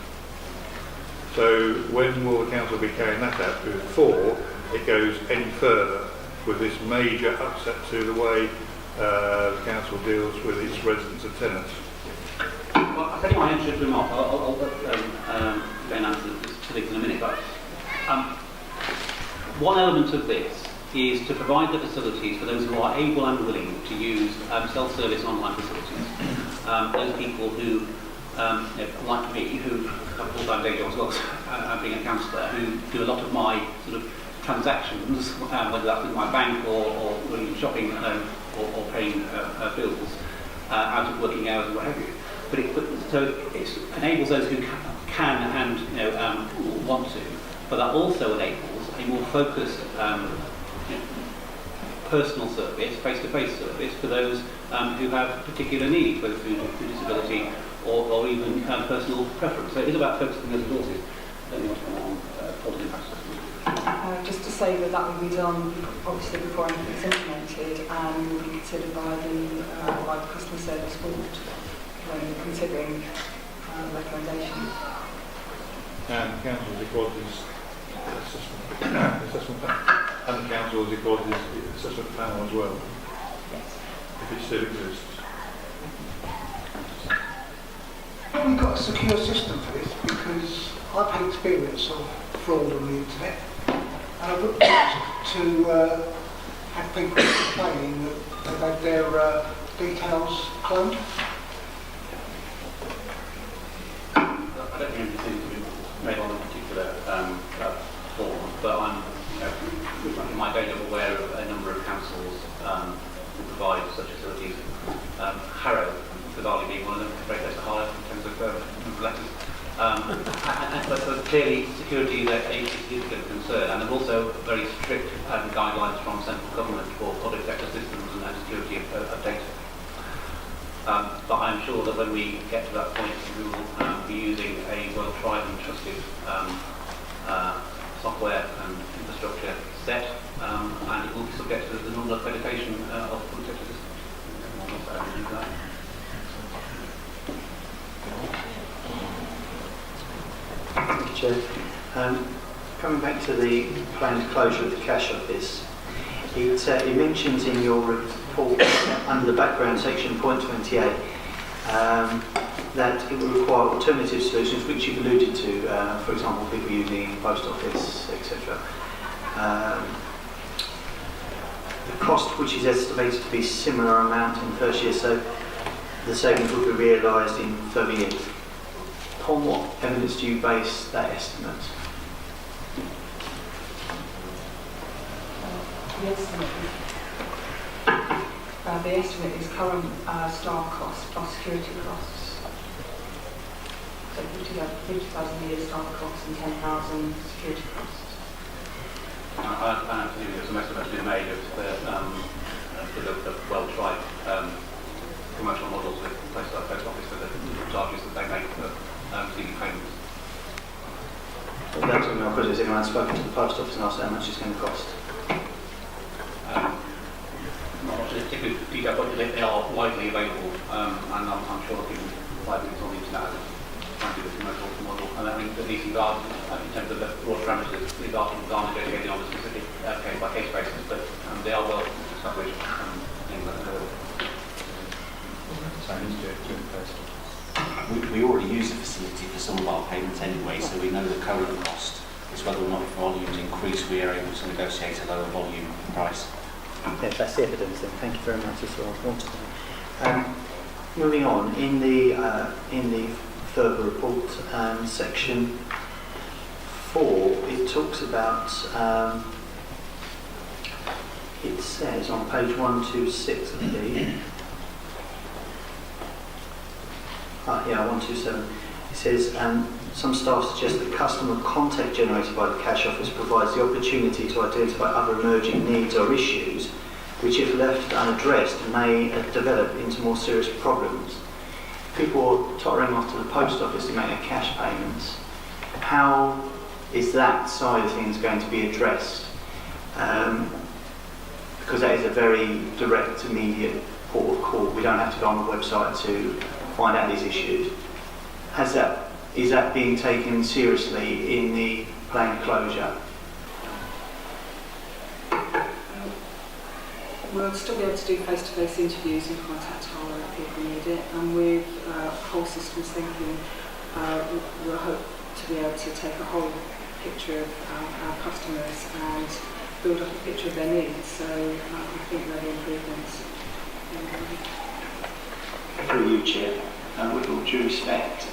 So when will the council be carrying that out before it goes any further with this major upset to the way the council deals with its residents and tenants? Well, I'll tell you my introductory remark. I'll Ben answer to this in a minute. But one element of this is to provide the facilities for those who are able and willing to use self-service online facilities. Those people who, like me, who have a full-time day job as well as being a councillor, who do a lot of my sort of transactions, whether that's with my bank or shopping or paying bills out of working hours or what have you. So it enables those who can and want to, but that also enables a more focused personal service, face-to-face service for those who have particular needs, whether through disability or even personal preference. So it is about focusing those resources. Just to say that will be done obviously before anything is implemented and will be considered by the customer service board when considering recommendations. And council's equalities assessment panel, and the council's equalities assessment panel as well, Yes. if it still exists. Have we got a secure system for this? Because I've had experience of fraud on the internet, and I've looked to have people complaining that they've had their details cloned. I don't think anything to be made on a particular form, but I'm, in my day job, aware of a number of councils who provide such facilities. Harrow, bizarrely being one of them, very close to Harlow in terms of letters. But clearly security is a significant concern, and there are also very strict guidelines from central government for public sector systems and security of data. But I'm sure that when we get to that point, we will be using a well-tried and trusted software and infrastructure set, and it will be subject to the normal accreditation of public sector systems. Thank you, Chair. Coming back to the planned closure of the cash office, it mentions in your report under the background section, point 28, that it will require alternative solutions, which you've alluded to, for example, people using post office, etc. The cost, which is estimated to be similar amount in the first year, so the savings will be realised in further years. Upon what evidence do you base that estimate? The estimate is current staff costs plus security costs. So 50,000 a year staff costs and 10,000 security costs. I think there's some estimates been made of the well-tried commercial models with places like post office for the charges that they make for receiving payments. That's my question. Has anyone spoken to the post office and asked how much it's going to cost? Not much particularly detail, but they are widely available, and I'm sure people provide things on the internet trying to do the commercial model. And I think that these things are, in terms of the broad parameters, these are negotiated on a specific case-by-case basis, but they are well established things like that. We already use the facility for some of our payments anyway, so we know the current cost. It's whether or not if volumes increase, we are able to negotiate a lower volume price. Yeah, that's the evidence then. Thank you very much. That's what I wanted to know. Moving on, in the further report, section 4, it talks about, it says on page 126 of the, 127, it says, some staff suggest that customer contact generated by the cash office provides the opportunity to identify other emerging needs or issues which, if left unaddressed, may develop into more serious problems. People are tottering off to the post office to make their cash payments. How is that side of things going to be addressed? Because that is a very direct, immediate port of call. We don't have to go on the website to find out these issues. Is that being taken seriously in the planned closure? We'll still be able to do face-to-face interviews and contact Harlow if people need it, and with whole systems thinking, we'll hope to be able to take a whole picture of our customers and build up a picture of their needs. So I think there are improvements. Through you, Chair, with all due respect,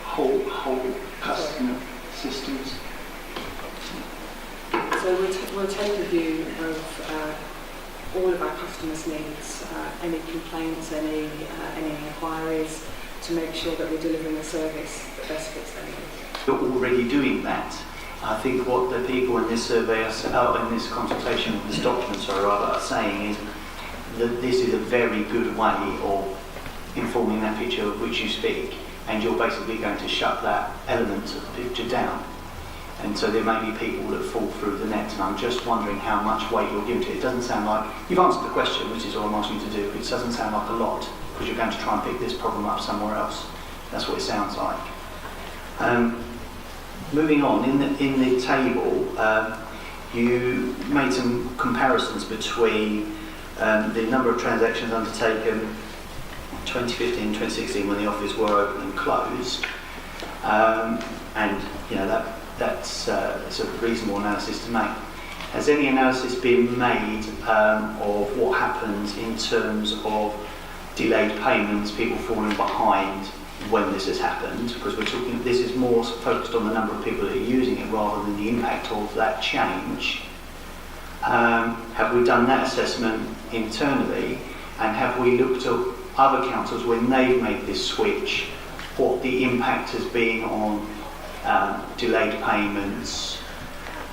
whole customer systems. So we'll take a view of all of our customers' needs, any complaints, any inquiries, to make sure that we're delivering a service that best fits their needs. You're already doing that. I think what the people in this survey in this consultation, this document, are saying is that this is a very good way of informing that picture of which you speak, and you're basically going to shut that element of the picture down. And so there may be people that fall through the net, and I'm just wondering how much weight you're giving to it. It doesn't sound like, you've answered the question, which is all I'm asking you to do, it doesn't sound like a lot, because you're going to try and pick this problem up somewhere else. That's what it sounds like. Moving on, in the table, you made some comparisons between the number of transactions undertaken 2015 and 2016 when the office were open and closed, and that's a reasonable analysis to make. has any analysis been made of what happens in terms of delayed payments, people falling behind when this has happened? Because we're talking, this is more focused on the number of people that are using it rather than the impact of that change. Have we done that assessment internally, and have we looked at other councils when they've made this switch, what the impact has been on delayed payments,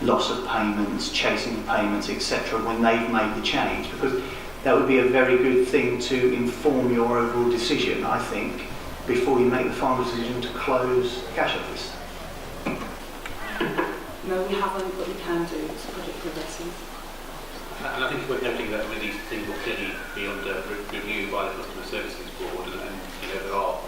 loss of payments, chasing of payments, etc., when they've made the change? Because that would be a very good thing to inform your overall decision, I think, before you make the final decision to close the cash office. No, we haven't, but we can do. It's project progressing. And I think it's worth noting that these things will clearly be under review by the Customer Services Board, and there are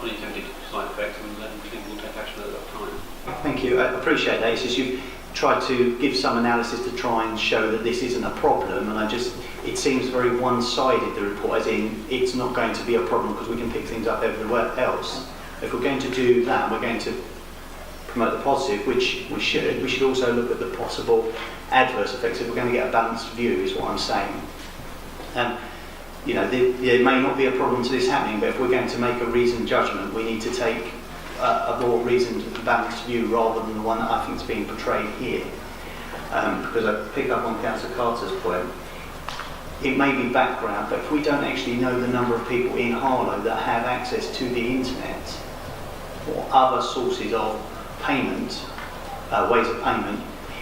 unintended side effects, and then things will take action at that time. Thank you. I appreciate that. It's just you've tried to give some analysis to try and show that this isn't a problem, and it seems very one-sided, the report, as in it's not going to be a problem because we can pick things up everywhere else. If we're going to do that, we're going to promote the positive, which we should also look at the possible adverse effects if we're going to get a balanced view, is what I'm saying. There may not be a problem to this happening, but if we're going to make a reasoned judgment, we need to take a more reasoned and balanced view rather than the one that I think is being portrayed here. Because I pick up on Councillor Carter's point, it may be background, but if we don't actually know the number of people in Harlow that have access to the internet or other sources of payment, ways of payment,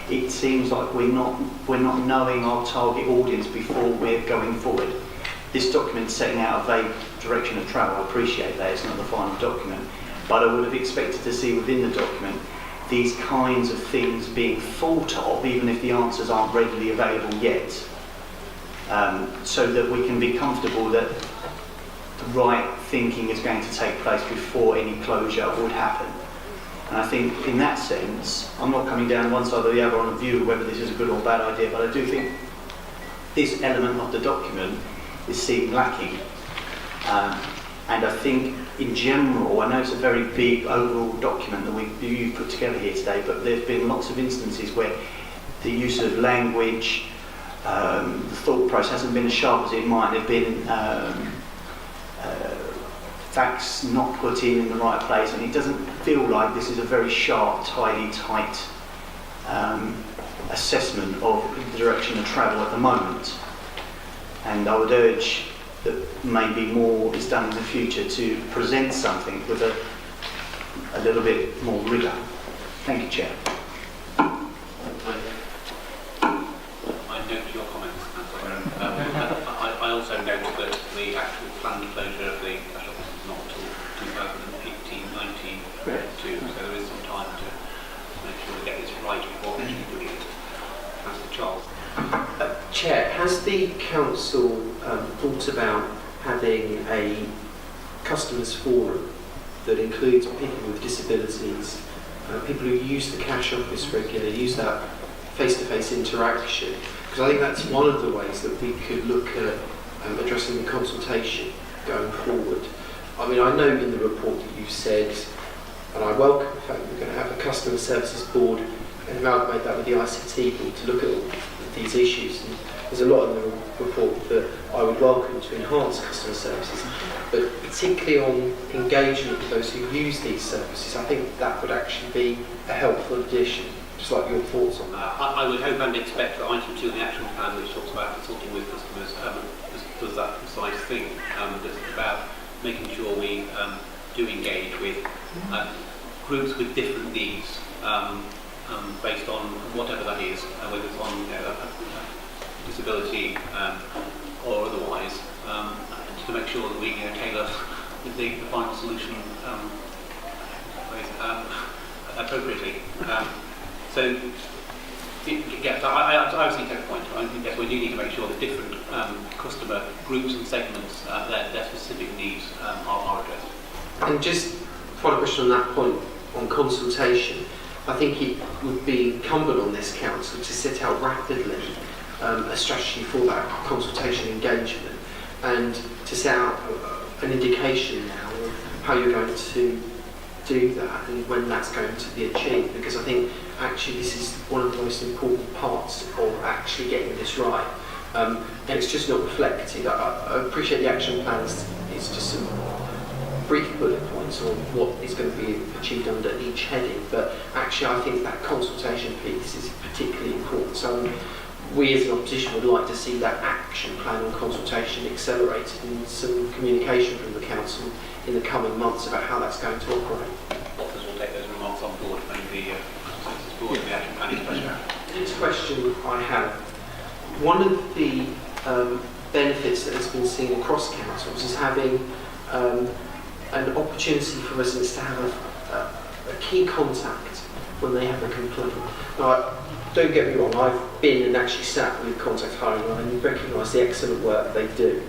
it seems like we're not knowing our target audience before we're going forward. This document's setting out a vague direction of travel. I appreciate that, it's not the final document, but I would have expected to see within the document these kinds of things being thought of, even if the answers aren't readily available yet, so that we can be comfortable that the right thinking is going to take place before any closure would happen. And I think in that sense, I'm not coming down one side or the other on a view of whether this is a good or bad idea, but I do think this element of the document is seen lacking. And I think in general, I know it's a very big overall document that you've put together here today, but there's been lots of instances where the use of language, the thought process hasn't been as sharp as it might have been, facts not put in the right place, and it doesn't feel like this is a very sharp, tidy, tight assessment of the direction of travel at the moment. And I would urge that maybe more is done in the future to present something with a little bit more rigour. Thank you, Chair. I note your comments, Councillor. I also note that the actual planned closure of the cash office is not until 2018-19 too, so there is some time to make sure we get this right before actually doing it. Councillor Charles. Chair, has the council thought about having a customers forum that includes people with disabilities, people who use the cash office regularly, use that face-to-face interaction? Because I think that's one of the ways that we could look at addressing the consultation going forward. I mean, I know in the report that you've said, and I welcome the fact that we're going to have a customer services board and amalgamate that with the ICT board to look at all these issues. And there's a lot in the report that I would welcome to enhance customer services, but particularly on engagement with those who use these services, I think that would actually be a helpful addition. Just like your thoughts on that. I would hope and expect that item 2 in the action plan, which talks about consulting with customers, does that precise thing. It's about making sure we do engage with groups with different needs, based on whatever that is, whether it's on disability or otherwise, to make sure that we tailor the final solution appropriately. So, yes, I obviously take the point. I think yes, we do need to make sure that different customer groups and segments, their specific needs are addressed. And just follow a question on that point on consultation. I think it would be incumbent on this council to set out rapidly a strategy for that consultation engagement and to set out an indication now of how you're going to do that and when that's going to be achieved, because I think actually this is one of the most important parts of actually getting this right. And it's just not reflected. I appreciate the action plans. It's just some brief bullet points on what is going to be achieved under each heading, but actually I think that consultation piece is particularly important. So we as an opposition would like to see that action plan on consultation accelerated and some communication from the council in the coming months about how that's going to operate. Officers will take those remarks on board when the consensus board and the action plan is fleshed out. The next question I have, one of the benefits that has been seen across councils is having an opportunity for residents to have a key contact when they have a complaint. Now, don't get me wrong, I've been and actually sat with Contact Harlow and recognise the excellent work they do.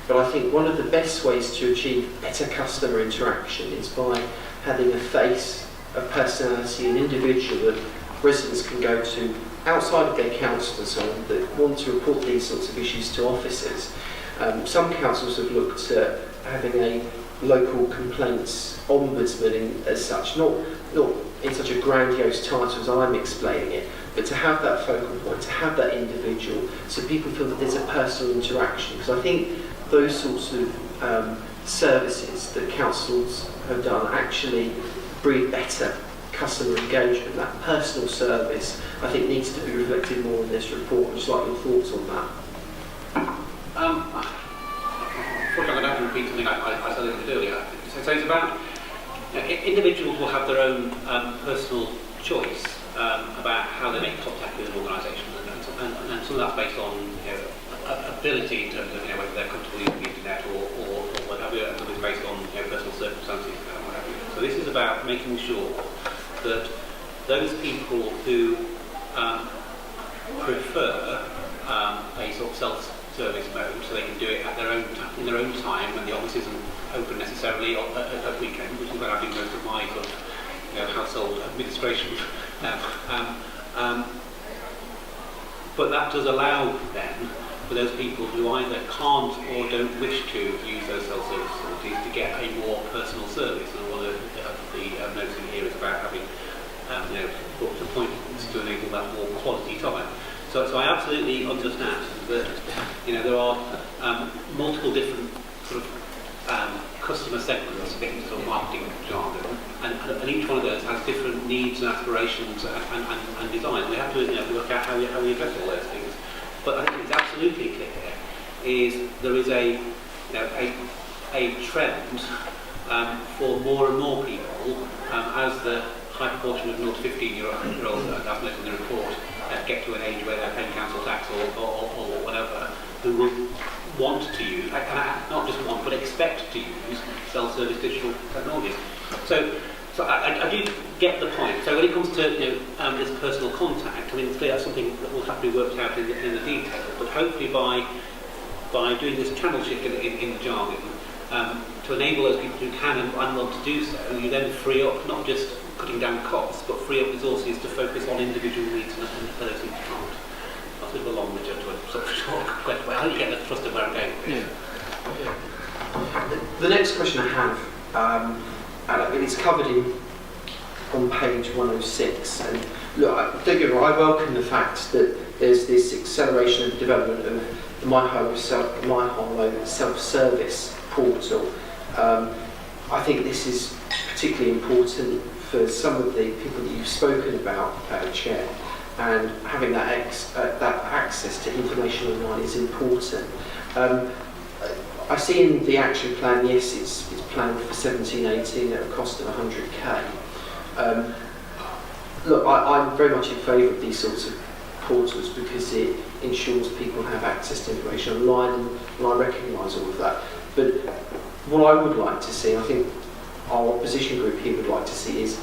But I think one of the best ways to achieve better customer interaction is by having a face, a personality, an individual that residents can go to outside of their council and so on that want to report these sorts of issues to officers. Some councils have looked at having a local complaints ombudsman as such, not in such a grandiose title as I'm explaining it, but to have that focal point, to have that individual, so people feel that there's a personal interaction. Because I think those sorts of services that councils have done actually breed better customer engagement. That personal service, I think, needs to be reflected more in this report. I'd just like your thoughts on that. Unfortunately, I'm going to repeat something I said a little bit earlier. So it's about, individuals will have their own personal choice about how they make contact with an organisation, and some of that's based on ability in terms of whether they're comfortable using the internet or whatever, and some is based on personal circumstances and what have you. So this is about making sure that those people who prefer a sort of self-service mode, so they can do it at in their own time when the office isn't open necessarily at weekend, which is where I do most of my sort of household administration. But that does allow then for those people who either can't or don't wish to use those self-service facilities to get a more personal service. And one of the notes in here is about having appointments to enable that more quality time. So I absolutely understand that there are multiple different sort of customer segments, getting to sort of marketing jargon, and each one of those has different needs and aspirations and design. We have to work out how we address all those things. But I think it's absolutely clear is there is a trend for more and more people as the high proportion of 0 to 15-year-olds, as noted in the report, get to an age where they're paying council tax or whatever, who will want to use, not just want, but expect to use self-service digital technologies. So I do get the point. So when it comes to this personal contact, I mean, it's clear that's something that will have to be worked out in the detail. But hopefully by doing this channel shift in the jargon, to enable those people who can and want to do so, you then free up not just cutting down costs, but free up resources to focus on individual needs and those who can't. That's a bit of a long return to a sort of short question, but I hope you get the thrust of where I'm going. Yeah. The next question I have, it's covered on page 106, and look, don't get me wrong, I welcome the fact that there's this acceleration of development of the My Harlow self-service portal. I think this is particularly important for some of the people that you've spoken about, Chair, and having that access to information online is important. I see in the action plan, yes, it's planned for 17-18 at a cost of 100k. Look, I'm very much in favour of these sorts of portals because it ensures people have access to information online, and I recognise all of that. But what I would like to see, I think our opposition group here would like to see, is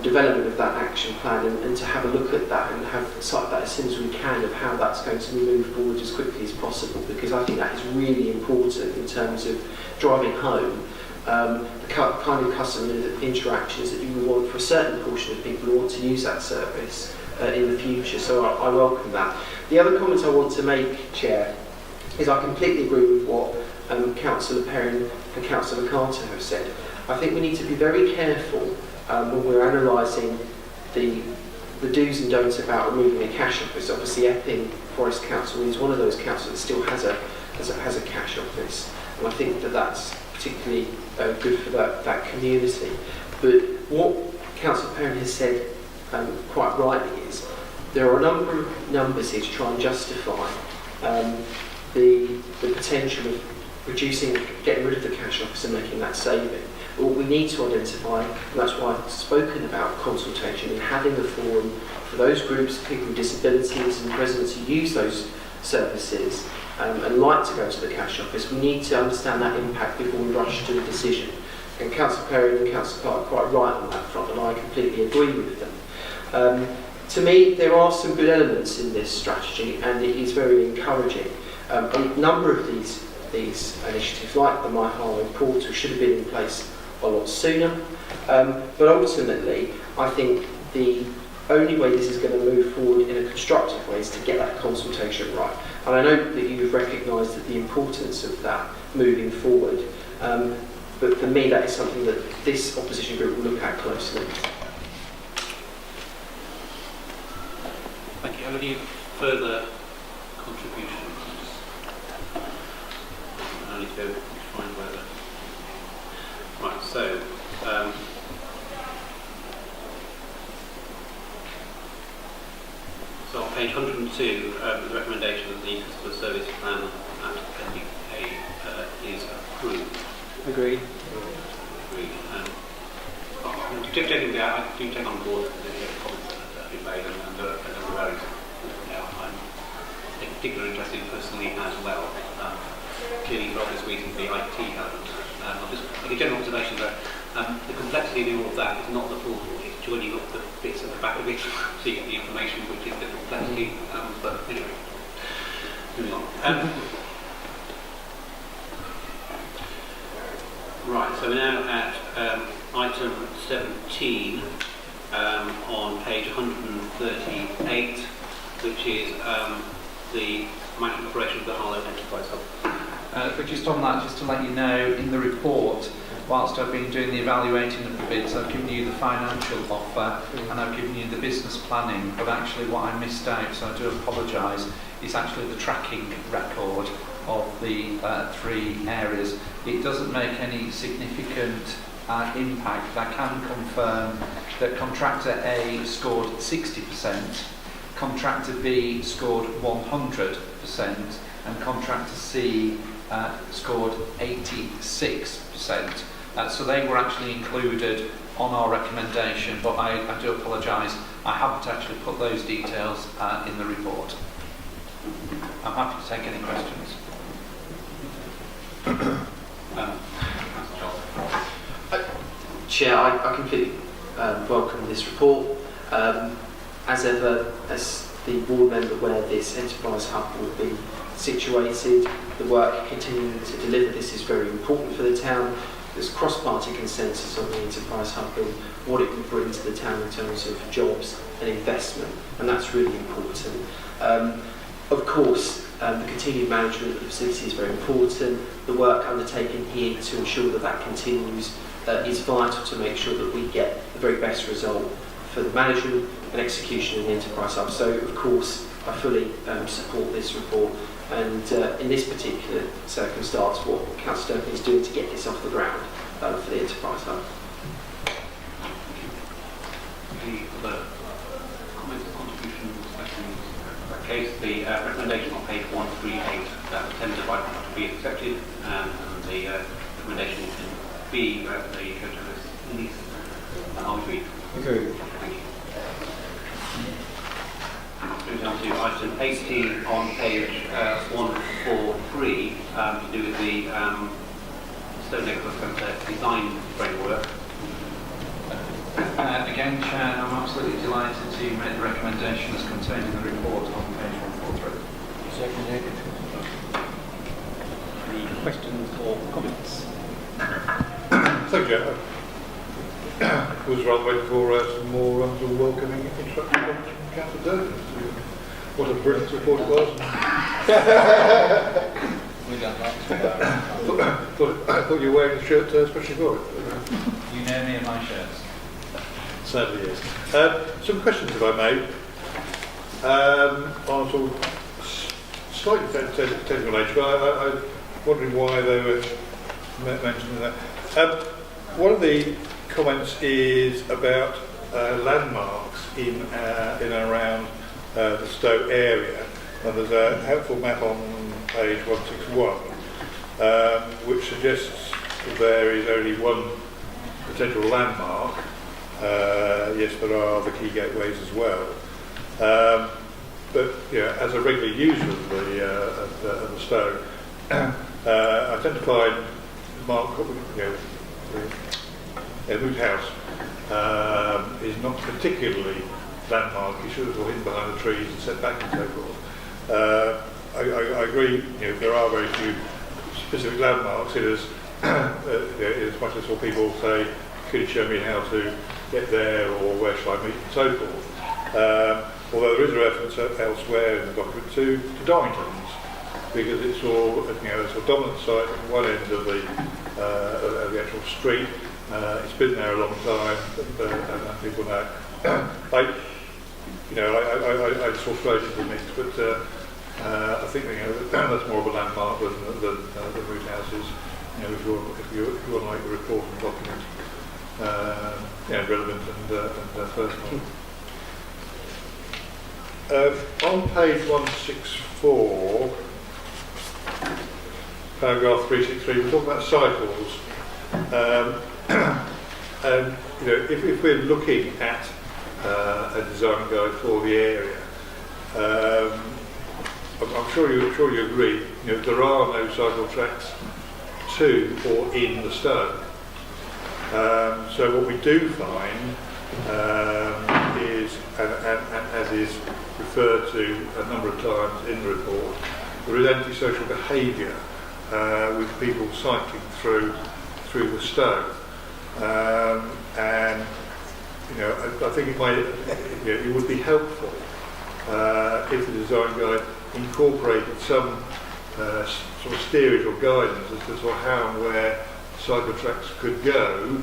development of that action plan and to have a look at that and have sight that as soon as we can of how that's going to move forward as quickly as possible, because I think that is really important in terms of driving home the kind of customer interactions that you would want for a certain portion of people who want to use that service in the future. So I welcome that. The other comment I want to make, Chair, is I completely agree with what Councillor Perrin and Councillor Carter have said. I think we need to be very careful when we're analysing the do's and don'ts about removing a cash office. Obviously, Epping Forest Council is one of those councils that still has a cash office, and I think that that's particularly good for that community. But what Councillor Perrin has said quite rightly is there are a number of numbers here to try and justify the potential of getting rid of the cash office and making that saving. But what we need to identify, and that's why I've spoken about consultation and having a forum for those groups, people with disabilities and residents who use those services and like to go to the cash office. We need to understand that impact before we rush to a decision. And Councillor Perrin and Councillor Clark are quite right on that front, and I completely agree with them. To me, there are some good elements in this strategy, and it is very encouraging. A number of these initiatives, like the My Harlow portal, should have been in place a lot sooner. But ultimately, I think the only way this is going to move forward in a constructive way is to get that consultation right. And I know that you've recognised the importance of that moving forward. But for me, that is something that this opposition group will look at closely. Thank you. Are there any further contributions? I need to find where the... Right, so on page 102, the recommendation that the customer service plan at NUK is approved. Agreed. Generally, I do take on board the comments that have been made, and I'm in particular interested personally as well. Clearly, for obvious reasons, the IT element. I'll just make a general observation that the complexity in all of that is not the portal, it's joining up the bits at the back of it so you get the information, which is the complexity. But anyway, moving on. Right, so we're now at item 17 on page 138, which is the management operation of the Harlow Enterprise Hub. But just on that, just to let you know, in the report, whilst I've been doing the evaluating of the bids, I've given you the financial offer and I've given you the business planning, but actually what I missed out, so I do apologise, is actually the tracking record of the three areas. It doesn't make any significant impact. I can confirm that contractor A scored 60%, contractor B scored 100%, and contractor C scored 86%. So they were actually included on our recommendation, but I do apologise, I haven't actually put those details in the report. I'm happy to take any questions. Chair, I completely welcome this report. As ever, as the board member where this enterprise hub will be situated, the work continuing to deliver this is very important for the town. There's cross-party consensus on the enterprise hub and what it will bring to the town in terms of jobs and investment, and that's really important. Of course, the continued management of the facility is very important. The work undertaken here to ensure that that continues is vital to make sure that we get the very best result for the management and execution of the enterprise hub. So, of course, I fully support this report, and in this particular circumstance, what Councillor Durcan is doing to get this off the ground for the enterprise hub. Any other comments or contributions, questions? In that case, the recommendation on page 138, that the tender by contract to be accepted, and the recommendation in B, the co-terrorist lease, are agreed. Agreed. Thank you. Moving on to item 18 on page 143, to do with the Stone Centre design framework. Again, Chair, I'm absolutely delighted to make the recommendation as contained in the report on page 143. Seconded. Any questions or comments? Thank you. I was rather waiting for some more sort of welcoming instructions from Councillor Durcan. What a brilliant report it was. We don't like I thought you were wearing the shirt especially for it. You know me and my shirts. Certainly is. Some questions, if I may, on sort of slightly technical nature, but I'm wondering why they were mentioning that. One of the comments is about landmarks in and around the Stowe area, and there's a helpful map on page 161 which suggests that there is only one potential landmark. Yes, there are the key gateways as well. But as a regular user of the Stowe, I tend to find Moot House is not particularly landmarkish, or hidden behind the trees and set back and so forth. I agree. There are very few specific landmarks. It is as much as what people say, could you show me how to get there, or where shall I meet, and so forth. Although there is a reference elsewhere in the document to Darlington's, because it's all it's a dominant site at one end of the actual street. It's been there a long time, and people know. I just sort of throw it into the mix, but I think that's more of a landmark than Moot House is. If you want to make the report and document relevant and personal. On page 164, paragraph 363, we're talking about cycles. And if we're looking at a design guide for the area, I'm sure you agree. There are no cycle tracks to or in the Stowe. So what we do find is, and as is referred to a number of times in the report, there is antisocial behaviour with people cycling through the Stowe. And I think it would be helpful if the design guide incorporated some sort of steerage or guidance as to sort of how and where cycle tracks could go,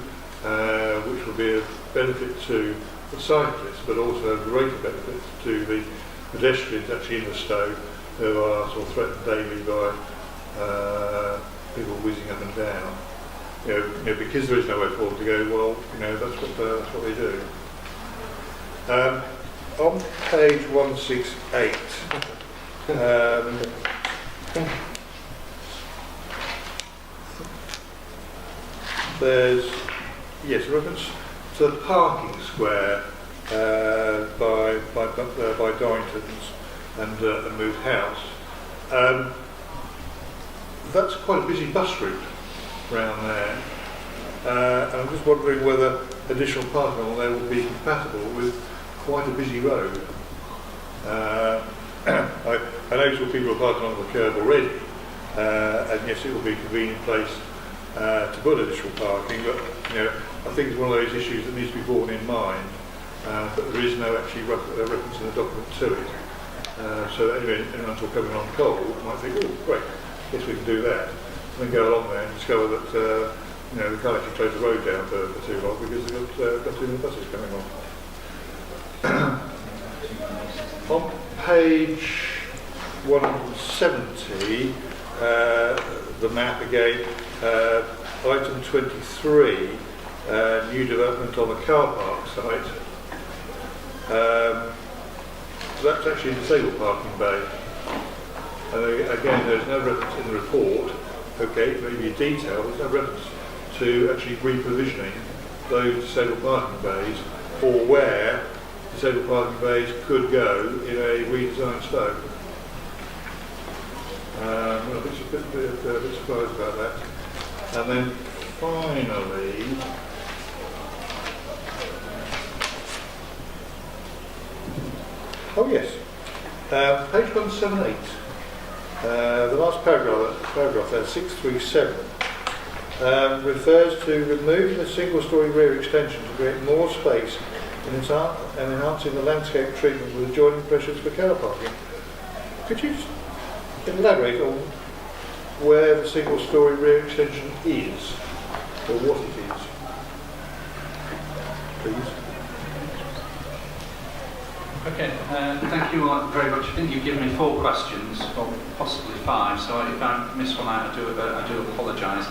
which would be of benefit to the cyclists, but also of greater benefit to the pedestrians actually in the Stowe, who are sort of threatened daily by people whizzing up and down. Because there is nowhere for them to go. Well, that's what they do. On page 168, there's a reference to the parking square by Dorrington's and Moot House. That's quite a busy bus route around there, and I'm just wondering whether additional parking on there will be compatible with quite a busy road. I notice what people are parking on the curb already, and yes, it will be a convenient place to put additional parking, but I think it's one of those issues that needs to be borne in mind, but there is no actually reference in the document to it. So that anyone coming on cold might think, oh great, yes we can do that. And then go along there and discover that we can't actually close the road down for too long because they've got too many buses coming on. On page 170, the map again, item 23, new development on the car park site. That's actually a disabled parking bay. Again, there's no reference in the report. Okay, maybe a detail, there's no reference to actually reprovisioning those disabled parking bays, or where disabled parking bays could go in a redesigned Stowe. I'm a bit surprised about that. And then finally, oh yes, page 178. The last paragraph there, 637, refers to removing the single-storey rear extension to create more space and enhancing the landscape treatment with adjoining pressures for car parking. Could you just elaborate on where the single-storey rear extension is, or what it is? please. Okay, thank you all very much. I think you've given me 4 questions, or possibly 5, so if I miss one out, I do apologise.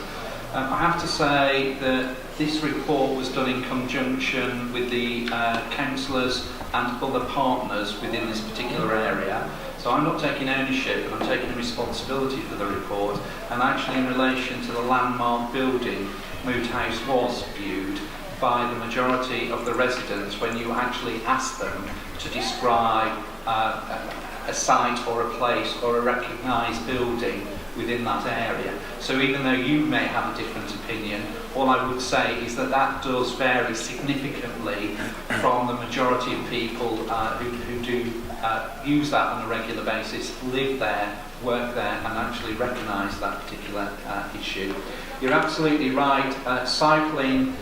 I have to say that this report was done in conjunction with the councillors and other partners within this particular area. So I'm not taking ownership, but I'm taking responsibility for the report. And actually in relation to the landmark building, Moot House was viewed by the majority of the residents when you actually asked them to describe a site or a place or a recognised building within that area. So even though you may have a different opinion, all I would say is that that does vary significantly from the majority of people who do use that on a regular basis, live there, work there, and actually recognise that particular issue. You're absolutely right. Cycling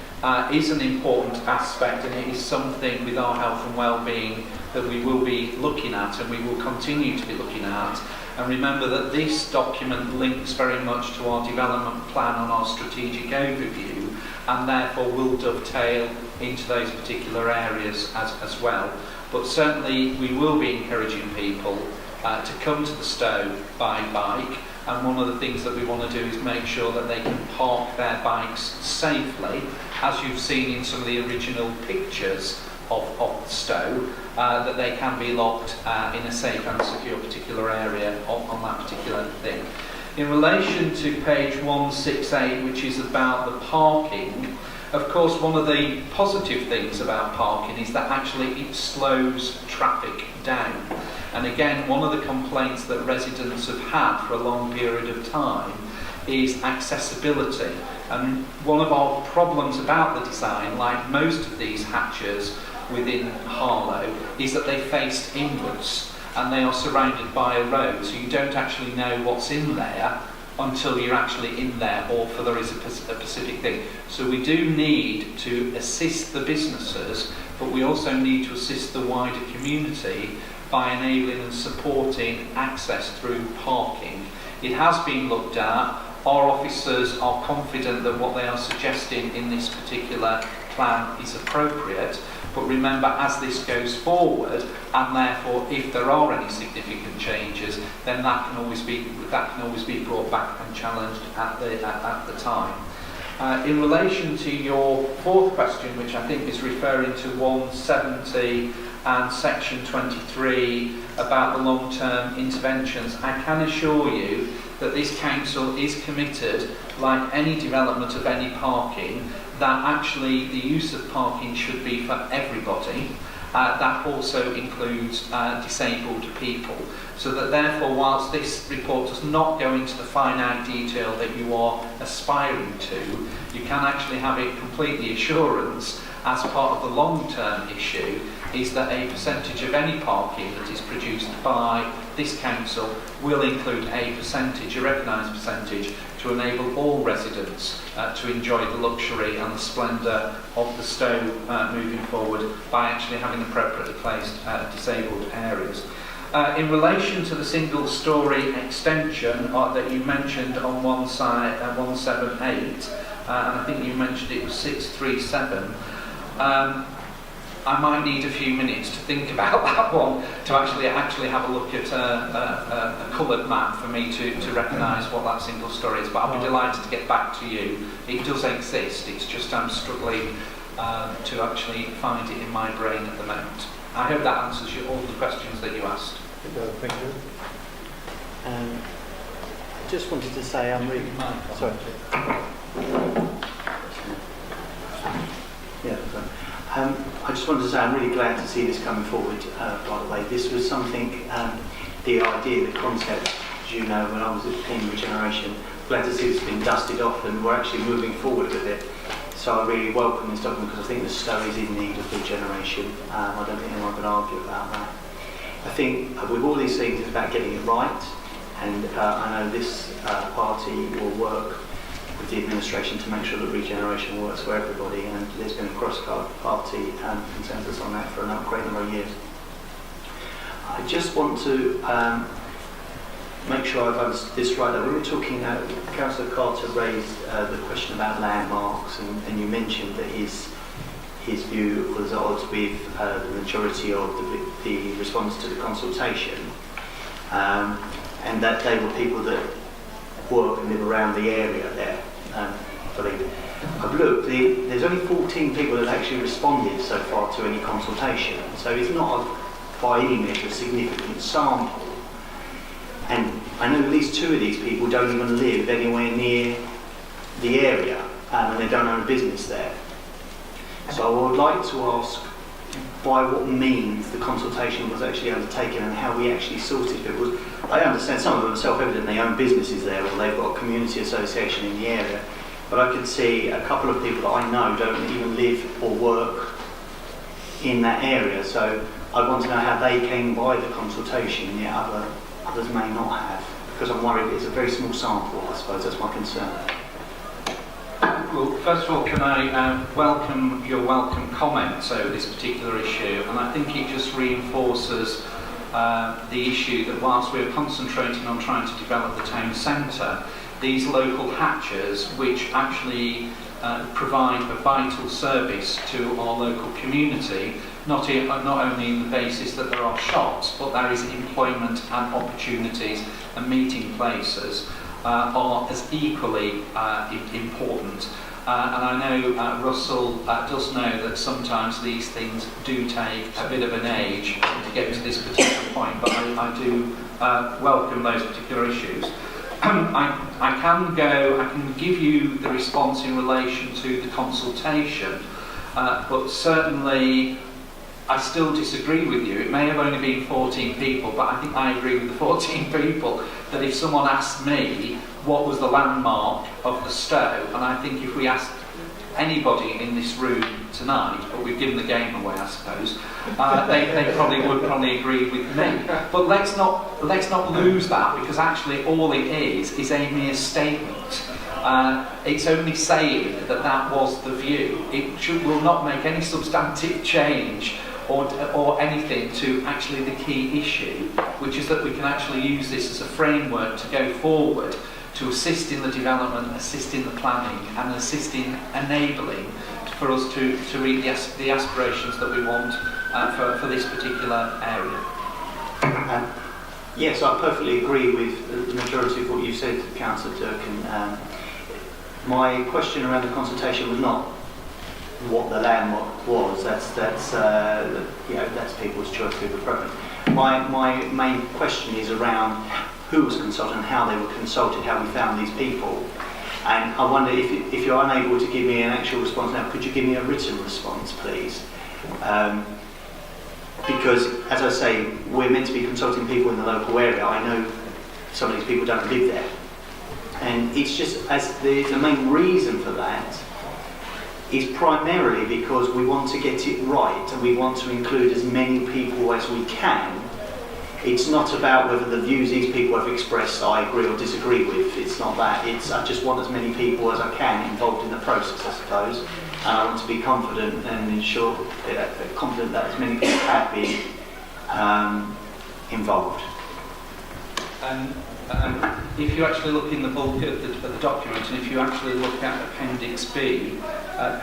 is an important aspect, and it is something with our health and well-being that we will be looking at and we will continue to be looking at. And remember that this document links very much to our development plan on our strategic overview, and therefore will dovetail into those particular areas as well. But certainly we will be encouraging people to come to the Stowe by bike, and one of the things that we want to do is make sure that they can park their bikes safely, as you've seen in some of the original pictures of Stowe, that they can be locked in a safe and secure particular area on that particular thing. In relation to page 168, which is about the parking, of course one of the positive things about parking is that actually it slows traffic down. And again, one of the complaints that residents have had for a long period of time is accessibility. And one of our problems about the design, like most of these hatches within Harlow, is that they face inwards and they are surrounded by a road, so you don't actually know what's in there until you're actually in there, or for there is a specific thing. So we do need to assist the businesses, but we also need to assist the wider community by enabling and supporting access through parking. It has been looked at. Our officers are confident that what they are suggesting in this particular plan is appropriate, but remember, as this goes forward, and therefore if there are any significant changes, then that can always be brought back and challenged at the time. In relation to your 4th question, which I think is referring to 170 and section 23 about the long-term interventions, I can assure you that this council is committed, like any development of any parking, that actually the use of parking should be for everybody. That also includes disabled people. So that therefore, whilst this report does not go into the finite detail that you are aspiring to, you can actually have a completely assurance as part of the long-term issue is that a percentage of any parking that is produced by this council will include a percentage, a recognised percentage, to enable all residents to enjoy the luxury and the splendour of the Stowe moving forward by actually having appropriately placed disabled areas. In relation to the single-storey extension that you mentioned on one side, 178, and I think you mentioned it was 637, I might need a few minutes to think about that one, to actually have a look at a coloured map for me to recognise what that single story is, but I'll be delighted to get back to you. It does exist, it's just I'm struggling to actually find it in my brain at the moment. I hope that answers all the questions that you asked. Thank you. I just wanted to say I'm really... Sorry. Yeah, sorry. I just wanted to say I'm really glad to see this coming forward, by the way. This was something, the idea, the concept, as you know, when I was at Keane Regeneration, glad to see this being dusted off and we're actually moving forward with it. So I really welcome this document because I think the Stowe is in need of regeneration. I don't think anyone can argue about that. I think with all these things it's about getting it right, and I know this party will work with the administration to make sure that regeneration works for everybody, and there's been a cross-party consensus on that for a great number of years. I just want to make sure I've understood this right. We were talking, Councillor Carter raised the question about landmarks, and you mentioned that his his view was at odds with the majority of the respondents to the consultation, and that they were people that work and live around the area there. I believe. I've looked, there's only 14 people that actually responded so far to any consultation, so it's not by any measure a significant sample. And I know at least 2 of these people don't even live anywhere near the area, and they don't own a business there. So I would like to ask by what means the consultation was actually undertaken and how we actually sorted people. I understand some of them are self-evident, they own businesses there or they've got a community association in the area, but I can see a couple of people that I know don't even live or work in that area, so I want to know how they came by the consultation, yet others may not have, because I'm worried it's a very small sample. I suppose that's my concern. Well, first of all, can I welcome your welcome comments over this particular issue, and I think it just reinforces the issue that whilst we're concentrating on trying to develop the town centre, these local hatches, which actually provide a vital service to our local community, not only in the basis that there are shops, but there is employment and opportunities and meeting places, are as equally important. And I know Russell does know that sometimes these things do take a bit of an age to get to this particular point, but I do welcome those particular issues. I can give you the response in relation to the consultation, but certainly I still disagree with you. It may have only been 14 people, but I think I agree with the 14 people that if someone asked me what was the landmark of the Stowe, and I think if we asked anybody in this room tonight, but we've given the game away, I suppose, they would probably agree with me. But let's not lose that, because actually all it is a mere statement. It's only saying that was the view. It will not make any substantive change or anything to actually the key issue, which is that we can actually use this as a framework to go forward, to assist in the development, assist in the planning, and assist in enabling for us to reach the aspirations that we want for this particular area. Yes, I perfectly agree with the majority of what you said, Councillor Durcan. My question around the consultation was not what the landmark was. That's people's choice, people's preference. My main question is around who was consulted and how they were consulted, how we found these people. And I wonder if you're unable to give me an actual response now, could you give me a written response, please? Because, as I say, we're meant to be consulting people in the local area. I know some of these people don't live there. And it's just, as the main reason for that is primarily because we want to get it right and we want to include as many people as we can. It's not about whether the views these people have expressed I agree or disagree with. It's not that. I just want as many people as I can involved in the process, I suppose. And I want to be confident and ensure confident that as many people have been involved. If you actually look in the bulk of the document, and if you actually look at Appendix B,